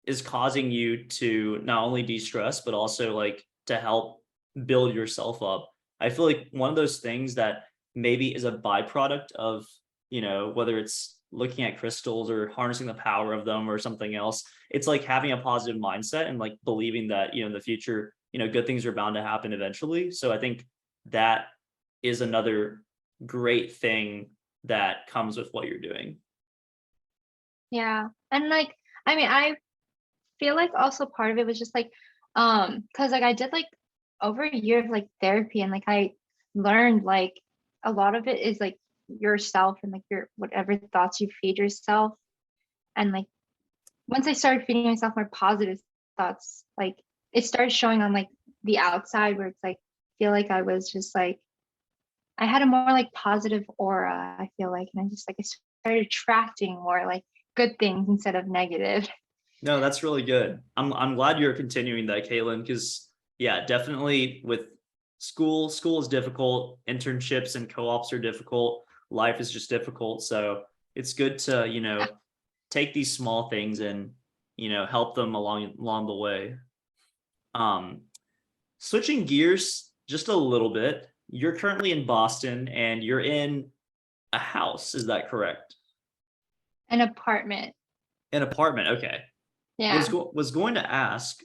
is causing you to not only de-stress but also like to help build yourself up. I feel like one of those things that maybe is a byproduct of, whether it's looking at crystals or harnessing the power of them or something else, it's like having a positive mindset and like believing that, in the future, good things are bound to happen eventually. So I think that is another great thing that comes with what you're doing. Yeah. And like, I mean, I feel like also part of it was just like, because like I did like over a year of like therapy and like I learned like a lot of it is like yourself and like your whatever thoughts you feed yourself. And like once I started feeding myself more positive thoughts, like it started showing on like the outside where it's like feel like I was just like I had a more like positive aura, I feel like, and I just like I started attracting more like good things instead of negative. No, that's really good. I'm glad you're continuing that, Kaitlyn, because yeah, definitely with school is difficult, internships and co-ops are difficult, life is just difficult. So it's good to, take these small things and, help them along the way. Um, Switching gears just a little bit, you're currently in Boston and you're in a house, is that correct? An apartment. An apartment, okay. Yeah. Was going to ask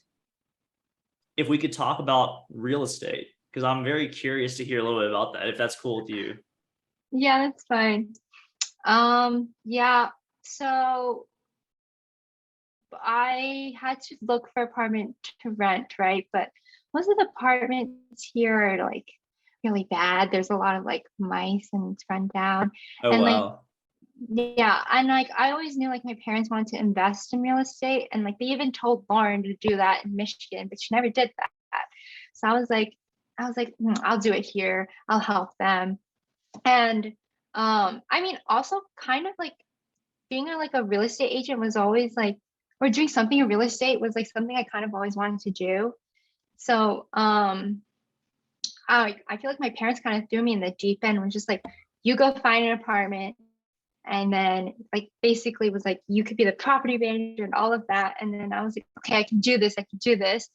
if we could talk about real estate because I'm very curious to hear a little bit about that, if that's cool with you. Yeah, that's fine. Yeah. So I had to look for apartment to rent, right? But most of the apartments here are like really bad. There's a lot of like mice and it's run down. Oh, And like, wow. yeah, and like I always knew like my parents wanted to invest in real estate and like they even told Lauren to do that in Michigan, but she never did that. So I was like, I'll do it here. I'll help them. And I mean also kind of like being like a real estate agent was always like or doing something in real estate was like something I kind of always wanted to do. So I feel like my parents kind of threw me in the deep end was just like you go find an apartment and then like basically was like you could be the property manager and all of that. And then I was like, okay, I can do this.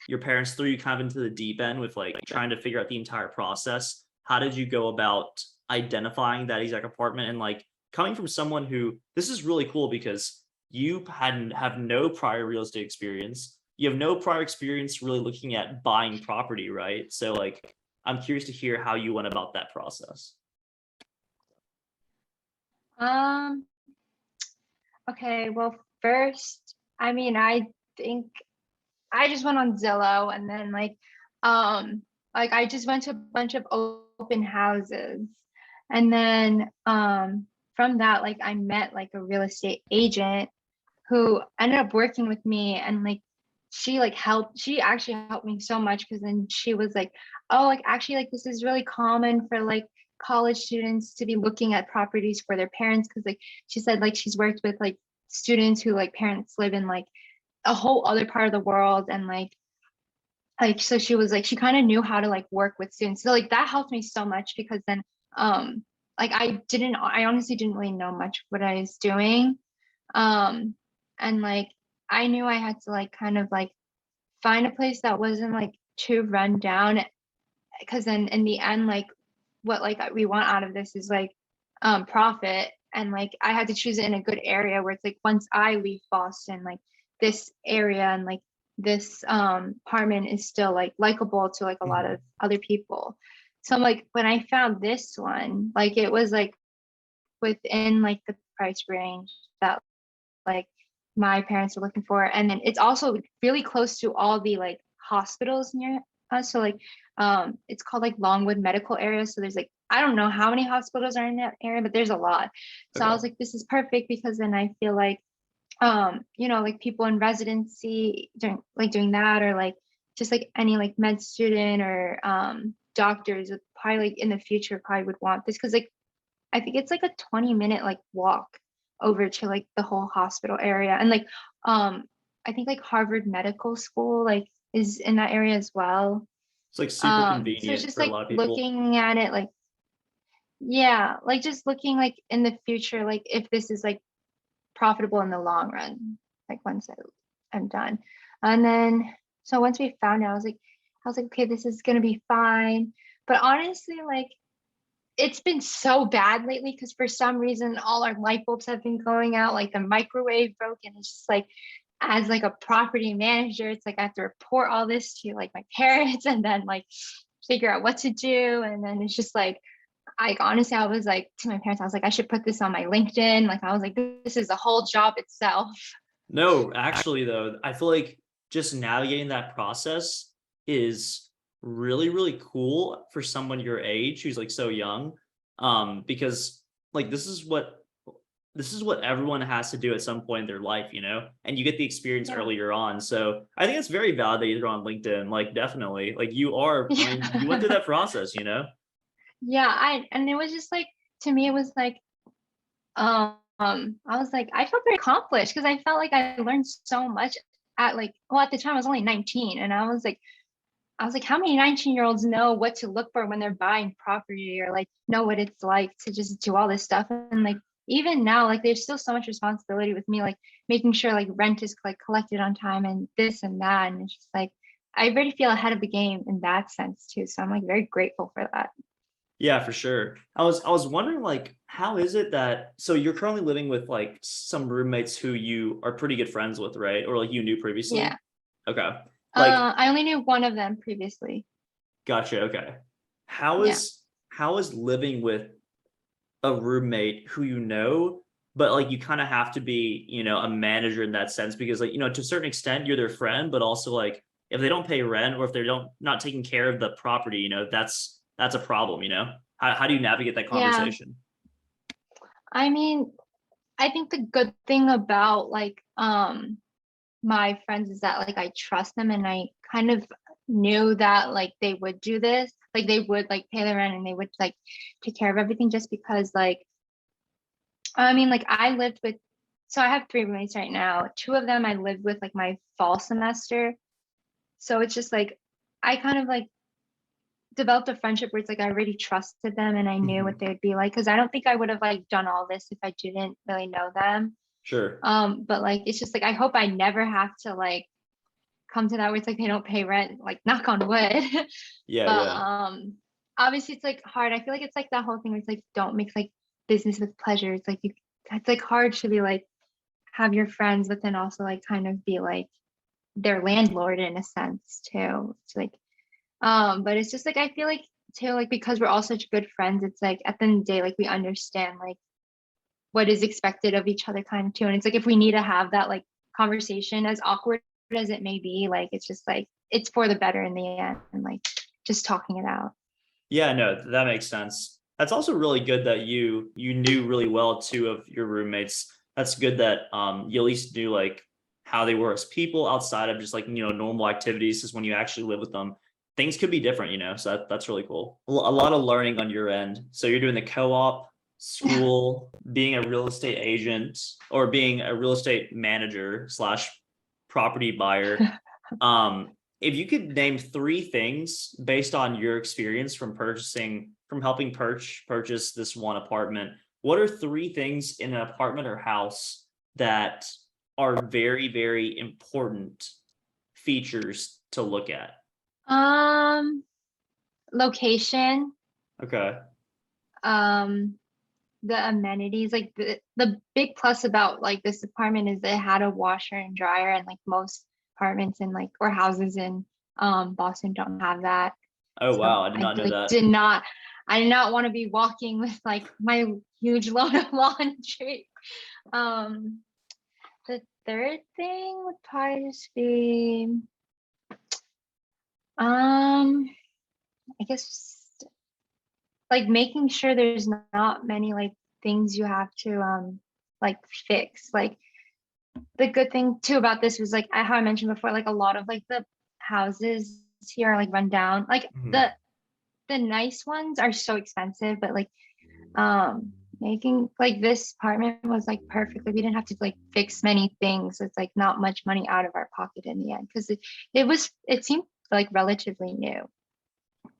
Your parents threw you kind of into the deep end with like trying to figure out the entire process. How did you go about identifying that exact apartment and like coming from someone who this is really cool because you hadn't have no prior real estate experience. You have no prior experience really looking at buying property, right? So like I'm curious to hear how you went about that process. Um okay, well first, I mean I think I just went on Zillow and then like I just went to a bunch of open houses. And then from that like I met like a real estate agent who ended up working with me and like she actually helped me so much because then she was like, oh like actually like this is really common for like college students to be looking at properties for their parents because like she said like she's worked with like students who like parents live in like a whole other part of the world, and so she was like, she kind of knew how to like work with students. So like that helped me so much, because then like I honestly didn't really know much what I was doing. And like I knew I had to like kind of like find a place that wasn't like too run down, because then in the end, like what like we want out of this is like profit. And like I had to choose it in a good area where it's like, once I leave Boston, like this area and like this apartment is still like likable to like a lot of other people. So I'm like, when I found this one, like it was like within like the price range that like my parents were looking for, and then it's also really close to all the like hospitals near us. So like it's called like Longwood Medical Area, so there's like, I don't know how many hospitals are in that area, but there's a lot. So I was like, this is perfect, because then I feel like like people in residency doing that, or like just like any like med student or doctors would probably like in the future probably would want this, because like I think it's like a 20-minute like walk over to like the whole hospital area. And like I think like Harvard Medical School like is in that area as well. It's like super So it's convenient just for a like lot of people. looking at it like, yeah, like just looking like in the future, like if this is like profitable in the long run, like once I'm done. And then so once we found out, I was like, okay, this is gonna be fine. But honestly, like it's been so bad lately, because for some reason all our light bulbs have been going out, like the microwave broke, and it's just like, as like a property manager, it's like I have to report all this to like my parents, and then like figure out what to do. And then it's just like, I honestly, I was like to my parents, I was like, I should put this on my LinkedIn. Like I was like, this is a whole job itself. No, actually though, I feel like just navigating that process is really, really cool for someone your age who's like so young. Because like this is what everyone has to do at some point in their life, and you get the experience Yeah. earlier on. So I think it's very valid that you're on LinkedIn. Like definitely. Like you are, I mean, you went through Yeah. that process. Yeah. And it was just like, to me, it was like, I was like, I felt very accomplished, because I felt like I learned so much at like, well, at the time I was only 19, and I was like, how many 19-year-olds know what to look for when they're buying property, or like know what it's like to just do all this stuff? And like even now, like there's still so much responsibility with me, like making sure like rent is like collected on time and this and that. And it's just like I really feel ahead of the game in that sense too. So I'm like very grateful for that. Yeah, for sure. I was wondering like how is it that so you're currently living with like some roommates who you are pretty good friends with, right? Or like you knew previously? Yeah. Okay. Like I only knew one of them previously. gotcha, okay. How Yeah. is how is living with a roommate who but like you kind of have to be, a manager in that sense because like, to a certain extent you're their friend, but also like if they don't pay rent or if they don't not taking care of the property, that's a problem. How do you navigate that Yeah. conversation? I mean, I think the good thing about like my friends is that like I trust them, and I kind of knew that like they would do this, like they would like pay the rent and they would like take care of everything, just because like I mean like I lived with, so I have three roommates right now. Two of them I lived with like my fall semester. So it's just like I kind of like developed a friendship where it's like I already trusted them and I knew what Mhm. they would be like, because I don't think I would have like done all this if I didn't really know them. Sure. But like it's just like I hope I never have to like come to that where it's like they don't pay rent, like knock on wood. Yeah, But yeah. obviously it's like hard. I feel like it's like that whole thing where it's like don't mix like business with pleasure. It's like it's like hard to be like have your friends, but then also like kind of be like their landlord in a sense too. It's like but it's just like I feel like too, like because we're all such good friends, it's like at the end of the day, like we understand like what is expected of each other kind of too. And it's like if we need to have that like conversation, as awkward as it may be, like it's just like it's for the better in the end, and like just talking it out. Yeah, no, that makes sense. That's also really good that you knew really well two of your roommates. That's good that you at least knew like how they were as people outside of just like normal activities. Because when you actually live with them, things could be different. So that's really cool. A lot of learning on your end. So you're doing the co-op. school, being a real estate agent, or being a real estate manager slash property buyer. If you could name three things based on your experience from helping purchase this one apartment, what are three things in an apartment or house that are very, very important features to look at? Location, Okay. the amenities, like the big plus about like this apartment is it had a washer and dryer, and like most apartments in like or houses in Boston don't have that. Oh So wow, I did not know that. I did not want to be walking with like my huge load of laundry. Um, the third thing would probably just be, I guess like making sure there's not many like things you have to like fix. Like the good thing too about this was like how I mentioned before, like a lot of like the houses here are like run down. Like Mhm. the nice ones are so expensive, but like making like this apartment was like perfect. Like we didn't have to like fix many things. It's like not much money out of our pocket in the end because it seemed like relatively new.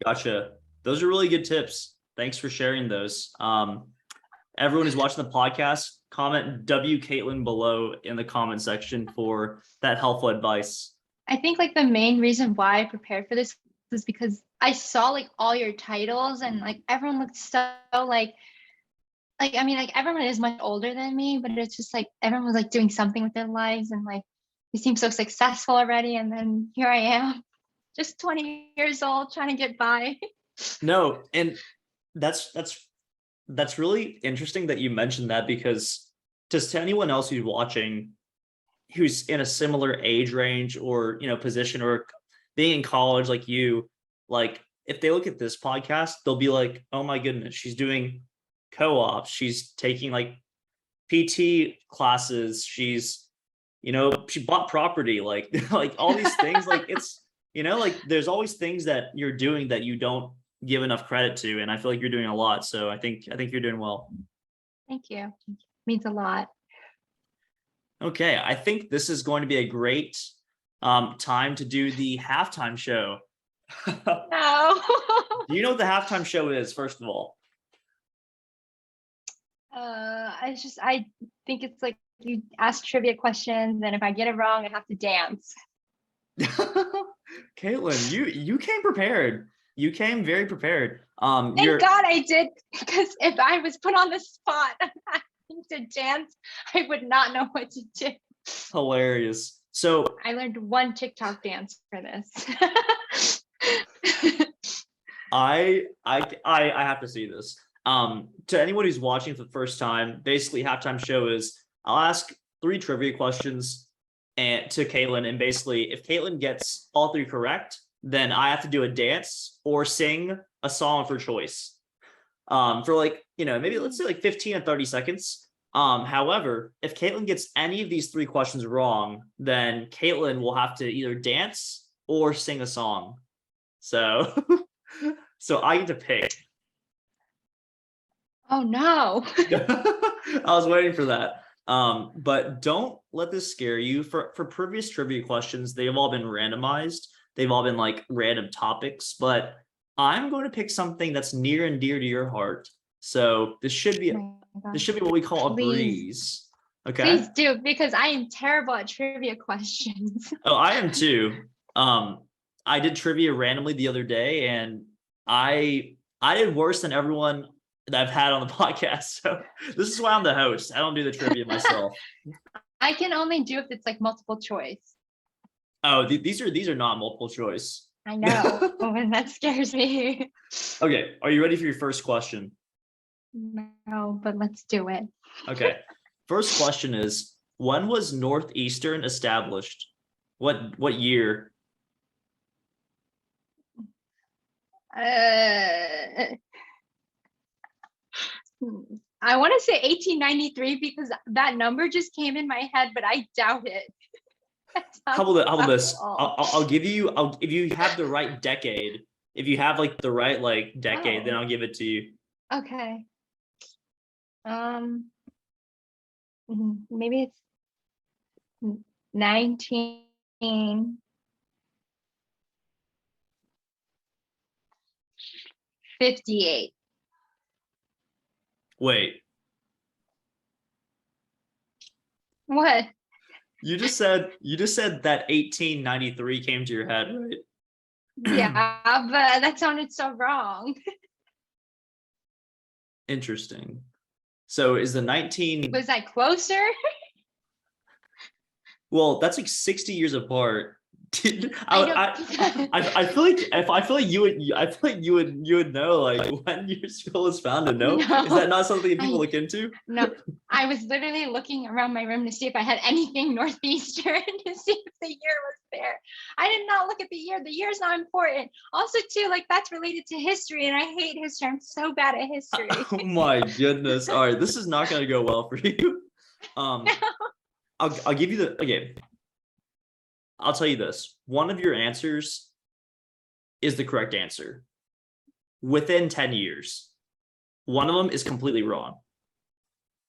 Gotcha. Those are really good tips. Thanks for sharing those. Everyone who's watching the podcast, comment W Kaitlyn below in the comment section for that helpful advice. I think like the main reason why I prepared for this was because I saw like all your titles and like everyone looked so like I mean like everyone is much older than me, but it's just like everyone was like doing something with their lives and like they seem so successful already, and then here I am just 20 years old trying to get by. No, and that's really interesting that you mentioned that, because just to anyone else who's watching who's in a similar age range or position or being in college like you, like if they look at this podcast, they'll be like, oh my goodness, she's doing co-ops, she's taking like PT classes, she bought property, like like all these things, like it's like there's always things that you're doing that you don't give enough credit to, and I feel like you're doing a lot, so I think you're doing well. Thank you. Means a lot. Okay, I think this is going to be a great time to do the halftime show. No. Do you know what the halftime show is, first of all? I think it's like you ask trivia questions, and if I get it wrong, I have to dance. Kaitlyn, you came prepared. You came very prepared. Thank God I did, because if I was put on the spot to dance, I would not know what to do. Hilarious. So I learned one TikTok dance for this. I have to see this. To anyone who's watching for the first time, basically halftime show is I'll ask three trivia questions and to Kaitlyn, and basically if Kaitlyn gets all three correct, then I have to do a dance or sing a song for choice. For like, maybe let's say like 15 or 30 seconds. However, if Kaitlyn gets any of these three questions wrong, then Kaitlyn will have to either dance or sing a song. So so I get to pick. Oh no. I was waiting for that. But don't let this scare you. For previous trivia questions, they've all been randomized. They've all been like random topics, but I'm going to pick something that's near and dear to your heart. So this should be what we call a breeze. Okay. Please do, because I am terrible at trivia questions. Oh, I am too. I did trivia randomly the other day, and I did worse than everyone that I've had on the podcast. So this is why I'm the host. I don't do the trivia myself. I can only do if it's like multiple choice. Oh, these are not multiple choice. I know, and that scares me. Okay, are you ready for your first question? No, but let's do it. Okay. First question is, when was Northeastern established? What year? I want to say 1893 because that number just came in my head, but I doubt it. How about this? I'll give you. If you have the right decade, if you have like the right like decade, then I'll give it to you. Okay. Um, maybe it's 1958. Wait, What? you just said that 1893 came to your head, right? Yeah, but that sounded so wrong. Interesting. So is the 19 Was I closer? well, that's like 60 years apart. I know. I feel like you would know like when your school was founded. No, is that No, not something that people I look into? no. I was literally looking around my room to see if I had anything Northeastern to see if the year was there. I did not look at the year. The year is not important. Also, too, like that's related to history, and I hate history. I'm so bad at history. Oh my goodness! All right, this is not going to go well for you. No. I'll give you the okay. I'll tell you this. One of your answers is the correct answer within 10 years. One of them is completely wrong.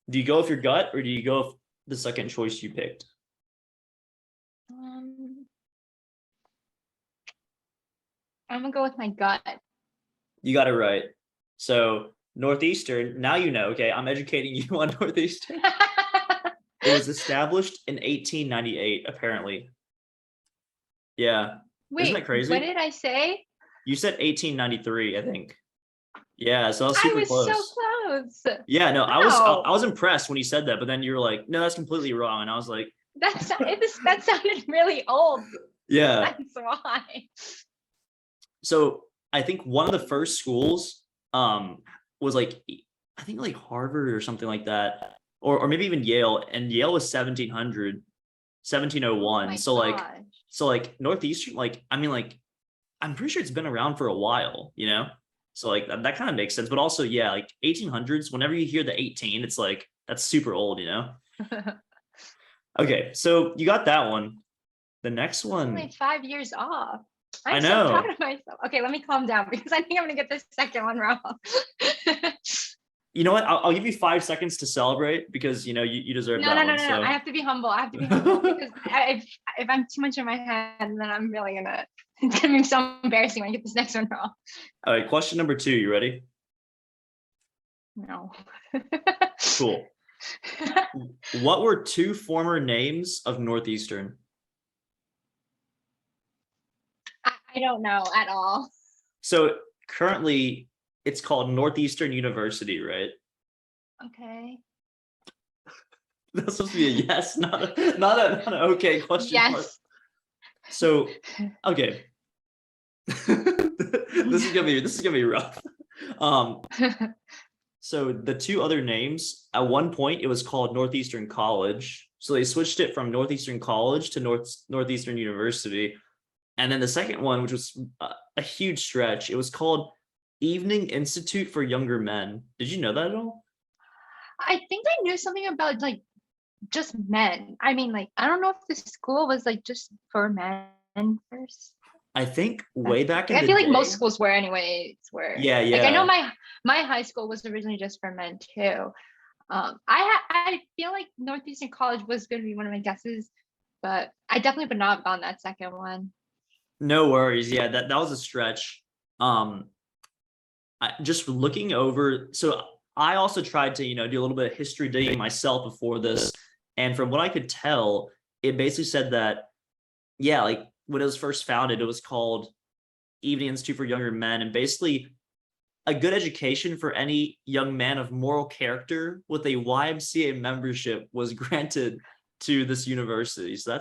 Do you go with your gut or do you go with the second choice you picked? I'm gonna go with my gut. You got it right. So Northeastern, now you know, okay, I'm educating you on Northeastern. It was established in 1898, apparently. Yeah. Isn't that Wait, crazy? what did I say? You said 1893, I think. Yeah, so I was I super was close. so close. Yeah, no, Wow. I was impressed when you said that, but then you were like, no, that's completely wrong. And I was like, That sounded really old. yeah. That's why. So I think one of the first schools was like I think like Harvard or something like that. Or maybe even Yale. And Yale was 1700, Oh 1701. my So gosh. like Northeastern, like I mean, like I'm pretty sure it's been around for a while, you know? So like that kind of makes sense. But also, yeah, like 1800s, whenever you hear the 18, it's like that's super old, you know? Okay, so you got that one. The next Only one, 5 years off. I I'm so proud know. of myself. Okay, let me calm down because I think I'm gonna get this second one wrong. You know what? I'll give you 5 seconds to celebrate because you know you deserve No, that no, no, one. no, no. I So have to be humble. I have to be humble because if I'm too much in my head, then I'm really gonna it's gonna be so embarrassing when I get this next one wrong. all right, question number 2. You ready? No. Cool. What were two former names of Northeastern? I don't know at all. So currently it's called Northeastern University, right? Okay. That's supposed to be a yes, not an okay question mark. Yes. So okay. This is gonna be rough. So the two other names, at one point it was called Northeastern College. So they switched it from Northeastern College to Northeastern University. And then the second one, which was a huge stretch, it was called Evening Institute for Younger Men. Did you know that at all? I think I knew something about like just men. I mean, like, I don't know if the school was like just for men first. I think way That's back in I the feel like most day. schools were anyways were Yeah, like I know yeah. my high school was originally just for men too. I feel like Northeastern College was gonna be one of my guesses, but I definitely would not have gone that second one. No worries. Yeah, that was a stretch. Um, just looking over. So I also tried to, you know, do a little bit of history digging myself before this, and from what I could tell, it basically said that, yeah, like when it was first founded, it was called Evening Institute for Younger Men, and basically a good education for any young man of moral character with a YMCA membership was granted to this university. So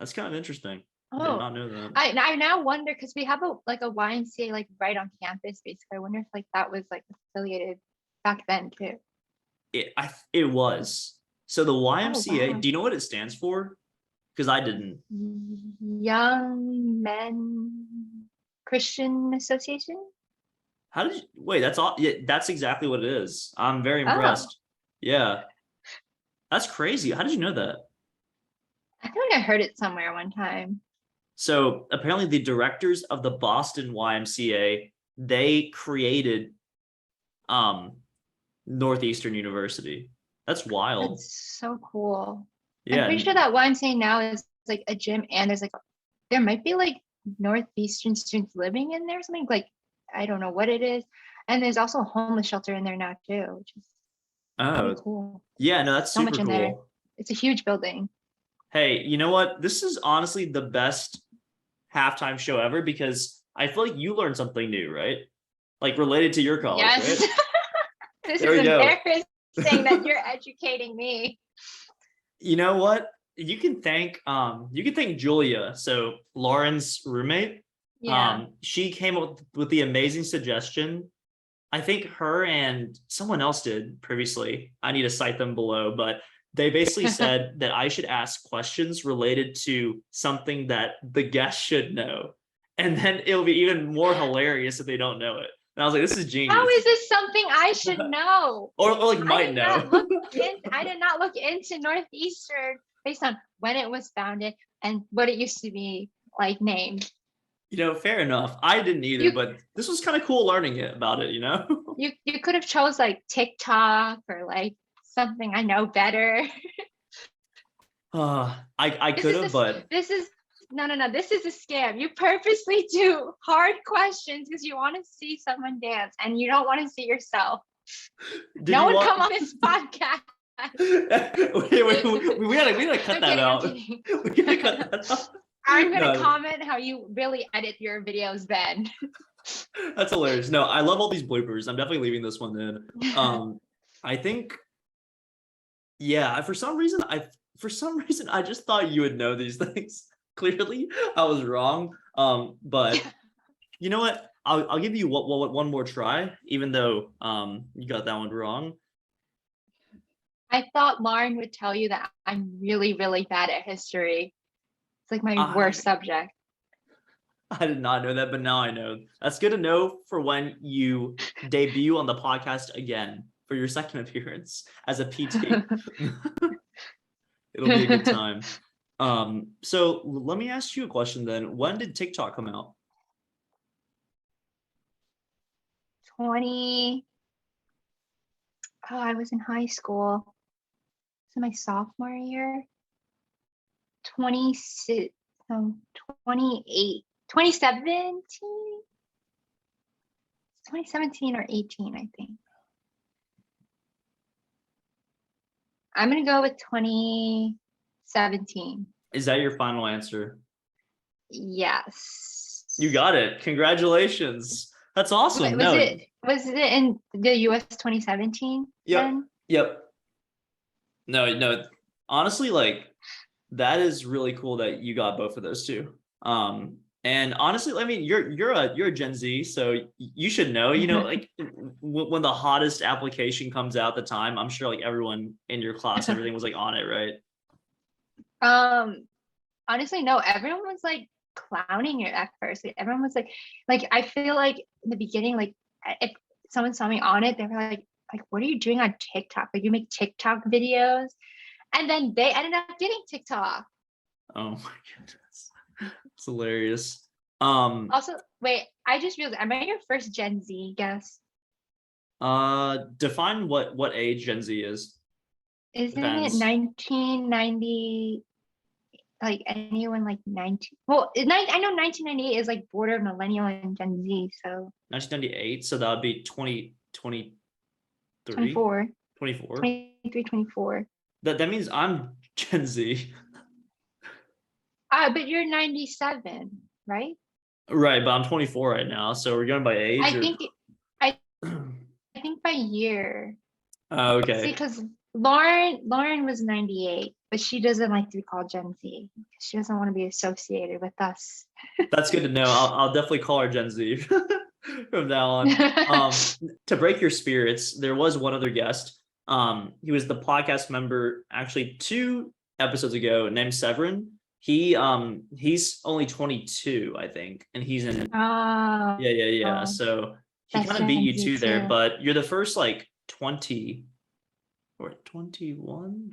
that's kind of interesting. Did Oh, not know that. I now wonder because we have a like a YMCA like right on campus basically. I wonder if like that was like affiliated back then too. It was. So the Oh YMCA, wow. do you know what it stands for? Because I didn't. Young Men Christian Association. How did you wait? That's all. Yeah, that's exactly what it is. I'm very Oh, impressed. Yeah, that's crazy. How did you know that? I feel like I heard it somewhere one time. So apparently, the directors of the Boston YMCA they created um Northeastern University. That's wild. That's so cool. I'm Yeah. pretty sure that what I'm saying now is like a gym, and there's like there might be like Northeastern students living in there or something. Like I don't know what it is. And there's also a homeless shelter in there now too, which is pretty Oh, cool. yeah, no, that's So super much in there. cool. It's a huge building. Hey, you know what? This is honestly the best halftime show ever because I feel like you learned something new, right? Like related to your college, Yes. right? This There is we go. embarrassing that you're educating me. You know what? You can thank Julia. So Lauren's roommate. Yeah. She came up with the amazing suggestion. I think her and someone else did previously. I need to cite them below, but they basically said that I should ask questions related to something that the guest should know. And then it'll be even more hilarious if they don't know it. And I was like, this is genius. How is this something I should know? or like might know. I did not look into Northeastern based on when it was founded and what it used to be like named. You know, fair enough. I didn't either, but this was kind of cool learning it about it, you know? You could have chose like TikTok or like something I know better. I could have, but this is no. This is a scam. You purposely do hard questions because you want to see someone dance and you don't want to see yourself. No one come on this podcast. wait, we gotta cut that out. We gotta cut that out. I'm gonna comment how you really edit your videos then. That's hilarious. No, I love all these bloopers. I'm definitely leaving this one in. I think, yeah, for some reason I just thought you would know these things. Clearly, I was wrong. But you know what? I'll give you one more try, even though you got that one wrong. I thought Lauren would tell you that I'm really, really bad at history. It's like my worst subject. I did not know that, but now I know. That's good to know for when you debut on the podcast again for your second appearance as a PT. It'll be a good time. So let me ask you a question then. When did TikTok come out? 20. Oh, I was in high school. So my sophomore year. 2017. 2017 or 18, I think. I'm gonna go with 2017. Is that your final answer? Yes. You got it. Congratulations. That's awesome. Was it in the US 2017? Yep. Then? Yep. No. Honestly, like that is really cool that you got both of those two. And honestly, I mean, you're a Gen Z, so you should know. You know, like when the hottest application comes out at the time, I'm sure like everyone in your class, everything was like on it, right? Honestly, no. Everyone was like clowning it at first. Like, everyone was like I feel like in the beginning, like if someone saw me on it, they were like, what are you doing on TikTok? Like you make TikTok videos, and then they ended up getting TikTok. Oh my goodness. It's hilarious. Also, wait, I just realized, am I your first Gen Z guest? Define what age Gen Z is. Isn't it 1990? Like anyone like 19? Well, I know 1998 is like border of millennial and Gen Z. So 1998. So that would be 2023. 24. 24. 23, 24. That means I'm Gen Z. But you're 97, right? Right, but I'm 24 right now, so we're going by age. I think by year. Oh, okay. See, because Lauren was 98, but she doesn't like to be called Gen Z. She doesn't want to be associated with us. That's good to know. I'll definitely call her Gen Z from now on. To break your spirits, there was one other guest. He was the podcast member actually 2 episodes ago, named Severin. He's only 22, I think, and he's in yeah. So he kind of beat you too there, but you're the first like 20 or 21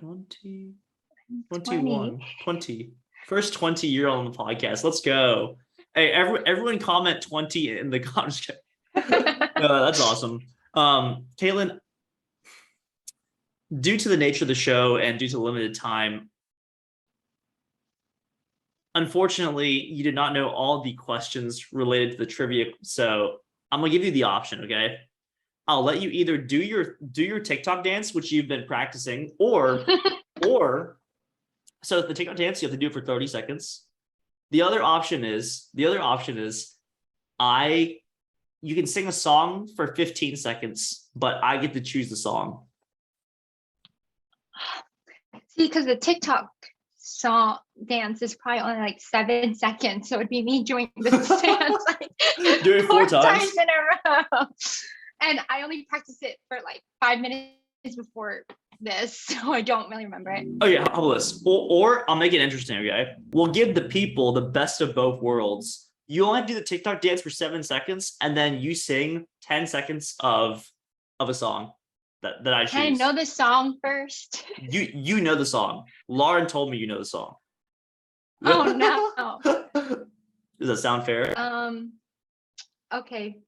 first 20-year on the podcast. Let's go. Hey, everyone comment 20 in the comments. No, that's awesome. Kaitlyn, due to the nature of the show and due to limited time, unfortunately, you did not know all the questions related to the trivia. So I'm gonna give you the option, okay? I'll let you either do your TikTok dance, which you've been practicing, or so the TikTok dance you have to do it for 30 seconds. The other option is you can sing a song for 15 seconds, but I get to choose the song. See, because the TikTok song dance is probably only like 7 seconds, so it'd be me doing this dance like Do it 4 times in a row. And I only practiced it for like 5 minutes before this, so I don't really remember it. Oh yeah, how about this? Or I'll make it interesting, okay? We'll give the people the best of both worlds. You only have to do the TikTok dance for 7 seconds, and then you sing 10 seconds of a song that I choose. Can I know the song first? You know the song. Lauren told me you know the song. Oh no. Does that sound fair? Okay.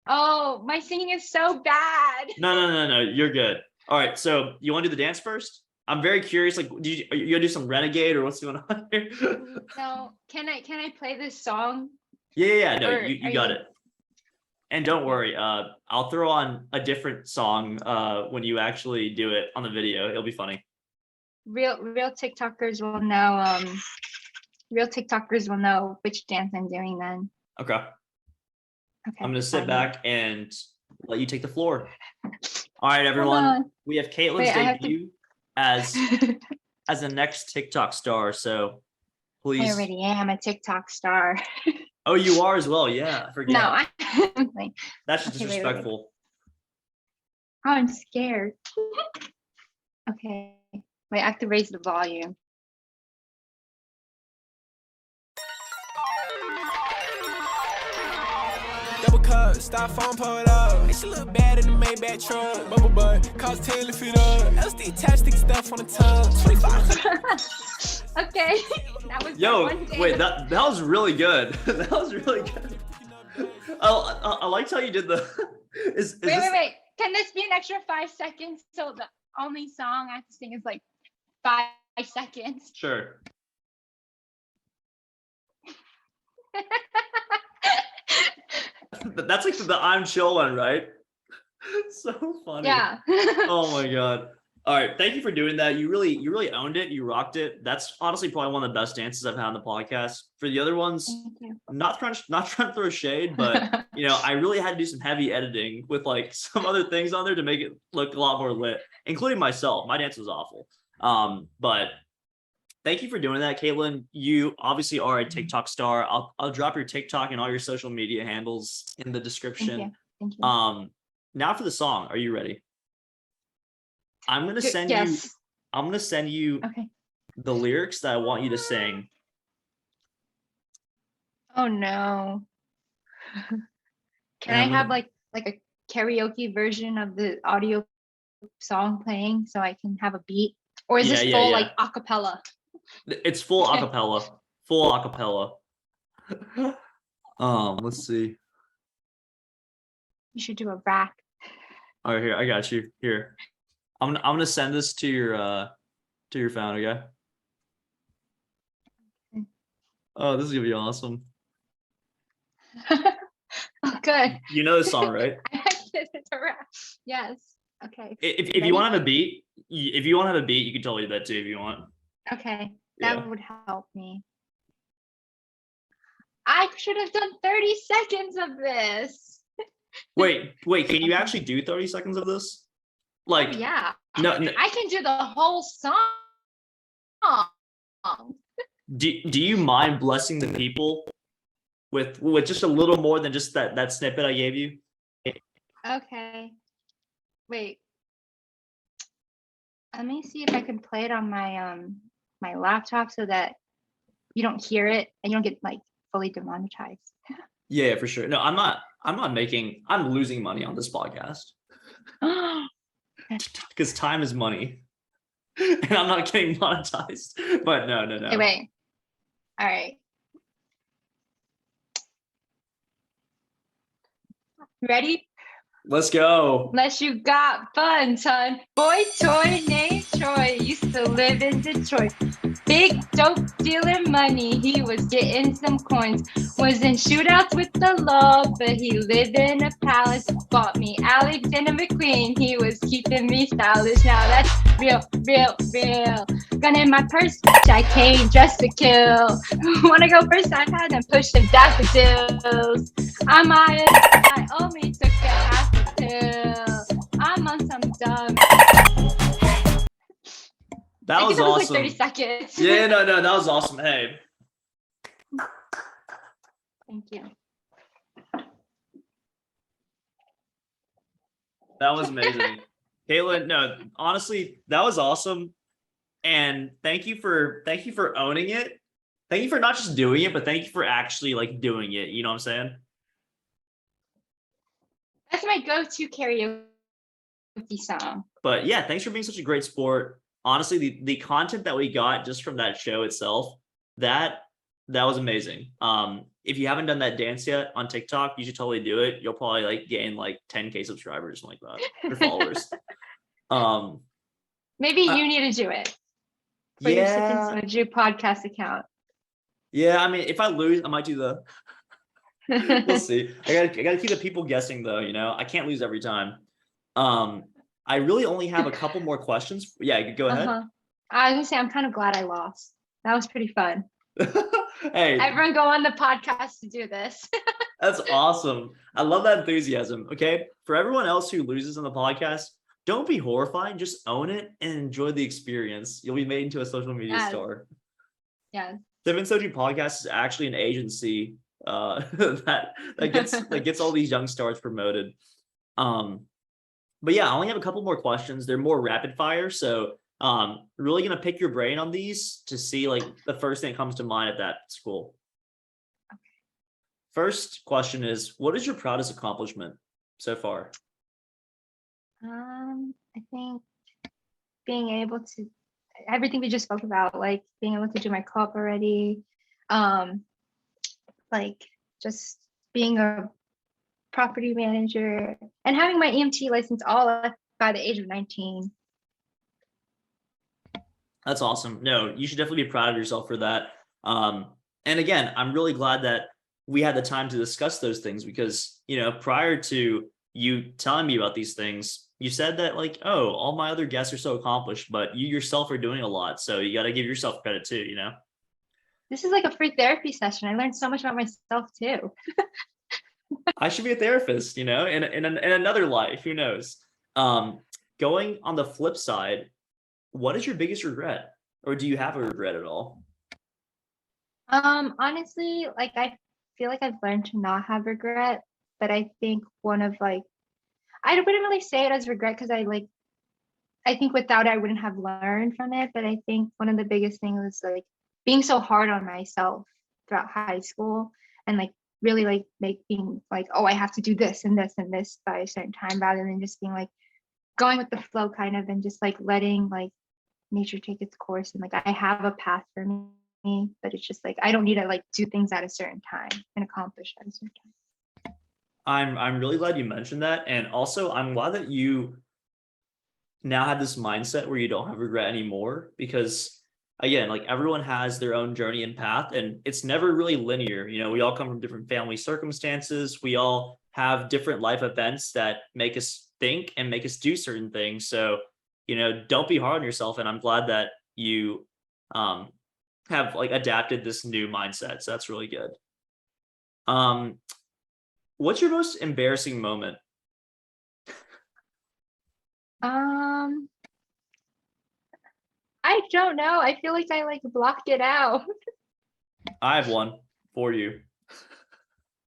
Oh, my singing is so bad. No. You're good. All right. So you want to do the dance first? I'm very curious. Like, are you gonna do some Renegade or what's going on here? No. Can I play this song? Yeah. No, you got it. And don't worry. I'll throw on a different song when you actually do it on the video. It'll be funny. Real TikTokers will know. Real TikTokers will know which dance I'm doing then. Okay. Okay. I'm gonna sit back and let you take the floor. All right, everyone. We have Kaitlyn's debut as the next TikTok star. So please. I already am a TikTok star. Oh, you are as well. Yeah, I forget. No, That's just disrespectful. Oh, I'm scared. Okay. Wait, I have to raise the volume. Double cup, stop phone, pull it up. And she look bad in the Maybach truck. Bubble butt, cost 10 to fit up. LSD attach stick stuff on the tongue. 25. Okay. That was wait, that was really good. That was really good. I liked how you did the. Wait. Can this be an extra 5 seconds? So the only song I have to sing is like 5 seconds. Sure. That's like the I'm chill one, right? So funny. Yeah. Oh my god. All right, thank you for doing that. You really owned it. You rocked it. That's honestly probably one of the best dances I've had on the podcast. For the other ones, not trying to throw shade, but I really had to do some heavy editing with like some other things on there to make it look a lot more lit, including myself. My dance was awful. But thank you for doing that, Kaitlyn. You obviously are a TikTok star. I'll drop your TikTok and all your social media handles in the description. Thank you. Now for the song. Are you ready? I'm gonna send you the lyrics that I want you to sing. Oh no. Can I have like a karaoke version of the audio song playing so I can have a beat? Or is this full like acapella? It's full acapella. Full acapella. Let's see. You should do a rap. All right, here, I got you. Here. I'm gonna send this to your phone, okay? Oh, this is gonna be awesome. Oh, good. You know this song, right? It's a rap. Yes. Okay. If you want to have a beat, you can totally do that too if you want. Okay, that would help me. I should have done 30 seconds of this. Wait, can you actually do 30 seconds of this? Like, yeah. No. I can do the whole song. Do you mind blessing the people with just a little more than just that snippet I gave you? Okay. Wait. Let me see if I can play it on my my laptop so that you don't hear it and you don't get like fully demonetized. Yeah, for sure. No, I'm losing money on this podcast. Because time is money. And I'm not getting monetized. But no. Okay, wait. All right. Ready? Let's go. Unless you got fun, son. Boy toy named Troy used to live in Detroit. Big dope dealer money, he was getting some coins. Was in shootouts with the law, but he lived in a palace. Bought me Alexander McQueen, he was keeping me stylish. Now that's real, real, real. Gun in my purse, bitch, I came just to kill. Wanna go first iPad and push some daffodils. I'm I only took a half a pill. I'm on some dumb. That I was think that was awesome. like 30 seconds. Yeah, no, that was awesome. Hey, Thank you. that was amazing. Kaitlyn, no, honestly, that was awesome. And thank you for owning it. Thank you for not just doing it, but thank you for actually like doing it. You know what I'm saying? That's my go-to karaoke song. But yeah, thanks for being such a great sport. Honestly, the content that we got just from that show itself, that was amazing. If you haven't done that dance yet on TikTok, you should totally do it. You'll probably like gain like 10K subscribers, something like that, or followers. Maybe you need to do it for your Sippin Soju podcast account. Yeah, I mean, if I lose, I might do the. We'll see. I gotta keep the people guessing though. You know, I can't lose every time. I really only have a couple more questions. Yeah, go ahead. I was gonna say I'm kind of glad I lost. That was pretty fun. Hey, everyone go on the podcast to do this. That's awesome. I love that enthusiasm. Okay, for everyone else who loses on the podcast, don't be horrified. Just own it and enjoy the experience. You'll be made into a social media star. Yeah. Sippin Soju podcast is actually an agency that gets all these young stars promoted. But yeah, I only have a couple more questions. They're more rapid fire, so really gonna pick your brain on these to see like the first thing that comes to mind at that school. Okay. First question is, what is your proudest accomplishment so far? I think being able to everything we just spoke about, like being able to do my co-op already, like just being a property manager and having my EMT license all by the age of 19. That's awesome. No, you should definitely be proud of yourself for that. And again, I'm really glad that we had the time to discuss those things because, you know, prior to you telling me about these things, you said that like, oh, all my other guests are so accomplished, but you yourself are doing a lot. So you got to give yourself credit too, you know? This is like a free therapy session. I learned so much about myself too. I should be a therapist, you know, in another life, who knows? Going on the flip side, what is your biggest regret? Or do you have a regret at all? Honestly, like I feel like I've learned to not have regret, but I think one of like I wouldn't really say it as regret because I think without it I wouldn't have learned from it. But I think one of the biggest things was like being so hard on myself throughout high school and like really like making like, oh, I have to do this and this and this by a certain time rather than just being like going with the flow kind of and just like letting like nature take its course and like I have a path for me, but it's just like I don't need to like do things at a certain time and accomplish at a certain time. I'm really glad you mentioned that. And also I'm glad that you now have this mindset where you don't have regret anymore because again, like everyone has their own journey and path and it's never really linear. You know, we all come from different family circumstances. We all have different life events that make us think and make us do certain things. So, you know, don't be hard on yourself. And I'm glad that you have like adapted this new mindset. So that's really good. What's your most embarrassing moment? I don't know. I feel like I like blocked it out. I have one for you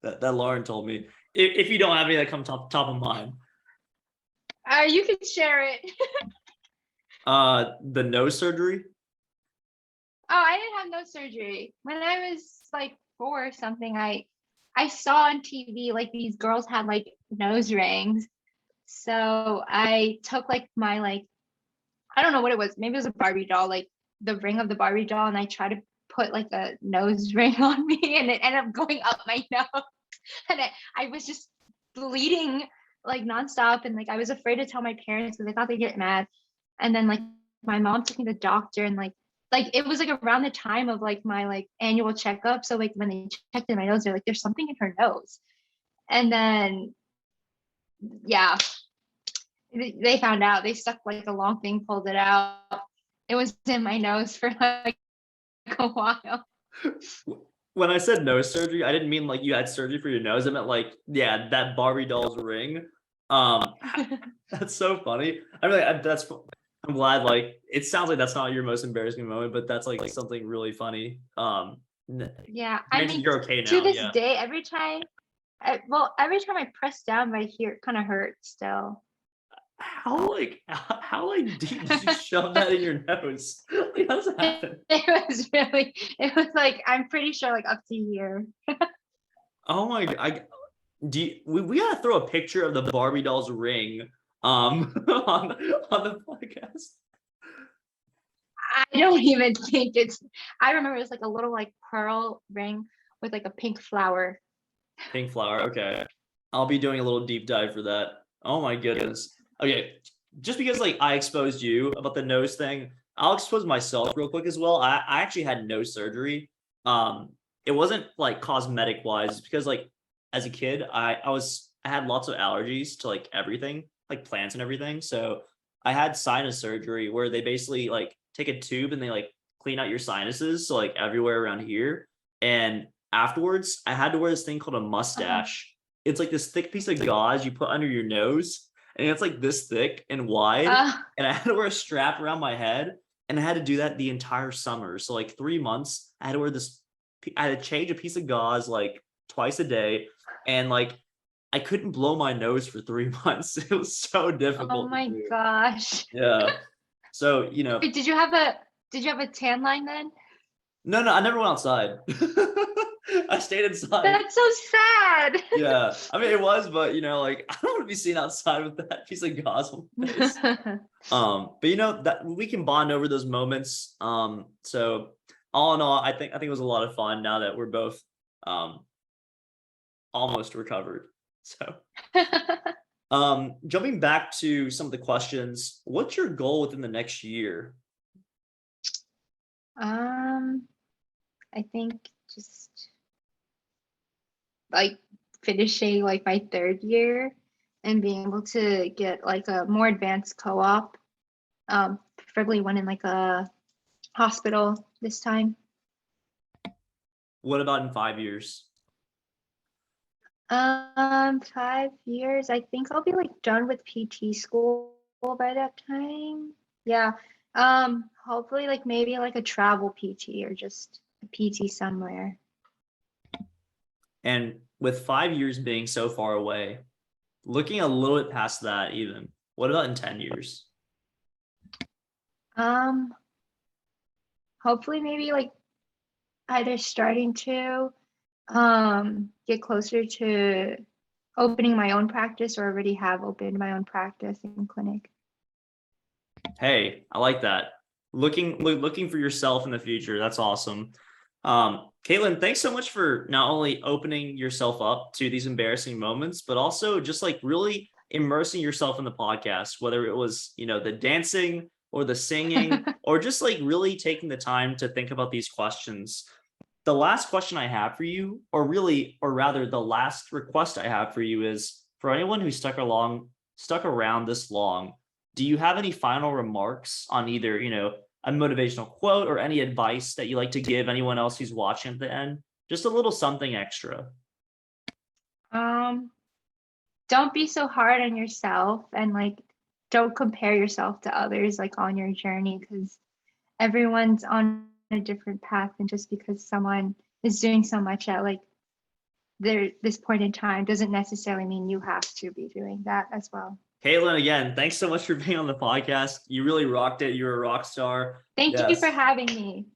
that Lauren told me. If you don't have any that come top of mind. You can share it. The nose surgery. Oh, I didn't have nose surgery. When I was like 4 or something, I saw on TV like these girls had like nose rings. So I took like my like I don't know what it was. Maybe it was a Barbie doll, like the ring of the Barbie doll, and I tried to put like a nose ring on me, and it ended up going up my nose, and I was just bleeding like nonstop, and like I was afraid to tell my parents because I thought they'd get mad. And then like my mom took me to the doctor, and like it was like around the time of like my like annual checkup. So like when they checked in my nose, they're like, there's something in her nose. And then yeah, they found out. They stuck like a long thing, pulled it out. It was in my nose for like a while. When I said nose surgery, I didn't mean like you had surgery for your nose. I meant like, yeah, that Barbie doll's ring. That's so funny. I mean, I'm glad, like, it sounds like that's not your most embarrassing moment, but that's like something really funny. Yeah, I mean, you're okay now. To this day, every time I press down right here, it kind of hurts still. How deep did you shove that in your nose? Like, how does that happen? It was like, I'm pretty sure like up to here. Oh my god. We gotta throw a picture of the Barbie doll's ring on the podcast. I don't even think I remember it was like a little like pearl ring with like a pink flower. Pink flower, okay. I'll be doing a little deep dive for that. Oh my goodness. Okay, just because like I exposed you about the nose thing, I'll expose myself real quick as well. I actually had nose surgery. It wasn't like cosmetic wise, because like as a kid, I had lots of allergies to like everything, like plants and everything. So I had sinus surgery where they basically like take a tube and they like clean out your sinuses, so like everywhere around here. And afterwards, I had to wear this thing called a mustache. It's like this thick piece of gauze you put under your nose, and it's like this thick and wide. And I had to wear a strap around my head, and I had to do that the entire summer. So like 3 months, I had to wear this. I had to change a piece of gauze like twice a day, and like I couldn't blow my nose for 3 months. It was so difficult. Oh my gosh. Yeah. So Wait, did you have a tan line then? No, I never went outside. I stayed inside. That's so sad. Yeah, I mean it was, but like I don't want to be seen outside with that piece of gauze on my face. But that we can bond over those moments. So all in all, I think it was a lot of fun now that we're both almost recovered. So jumping back to some of the questions, what's your goal within the next year? I think just like finishing like my 3rd year and being able to get like a more advanced co-op, preferably one in like a hospital this time. What about in 5 years? 5 years, I think I'll be like done with PT school by that time. Yeah. Hopefully like maybe like a travel PT or just a PT somewhere. And with 5 years being so far away, looking a little bit past that even, what about in 10 years? Hopefully maybe like either starting to get closer to opening my own practice, or already have opened my own practice in clinic. Hey, I like that. Looking for yourself in the future. That's awesome. Kaitlyn, thanks so much for not only opening yourself up to these embarrassing moments, but also just like really immersing yourself in the podcast, whether it was, the dancing or the singing, or just like really taking the time to think about these questions. The last question I have for you, or rather the last request I have for you, is for anyone who stuck around this long, do you have any final remarks on either, a motivational quote or any advice that you like to give anyone else who's watching at the end? Just a little something extra. Don't be so hard on yourself, and like don't compare yourself to others like on your journey, because everyone's on a different path, and just because someone is doing so much at like this point in time doesn't necessarily mean you have to be doing that as well. Kaitlyn, again, thanks so much for being on the podcast. You really rocked it. You're a rock star. Thank you for having me.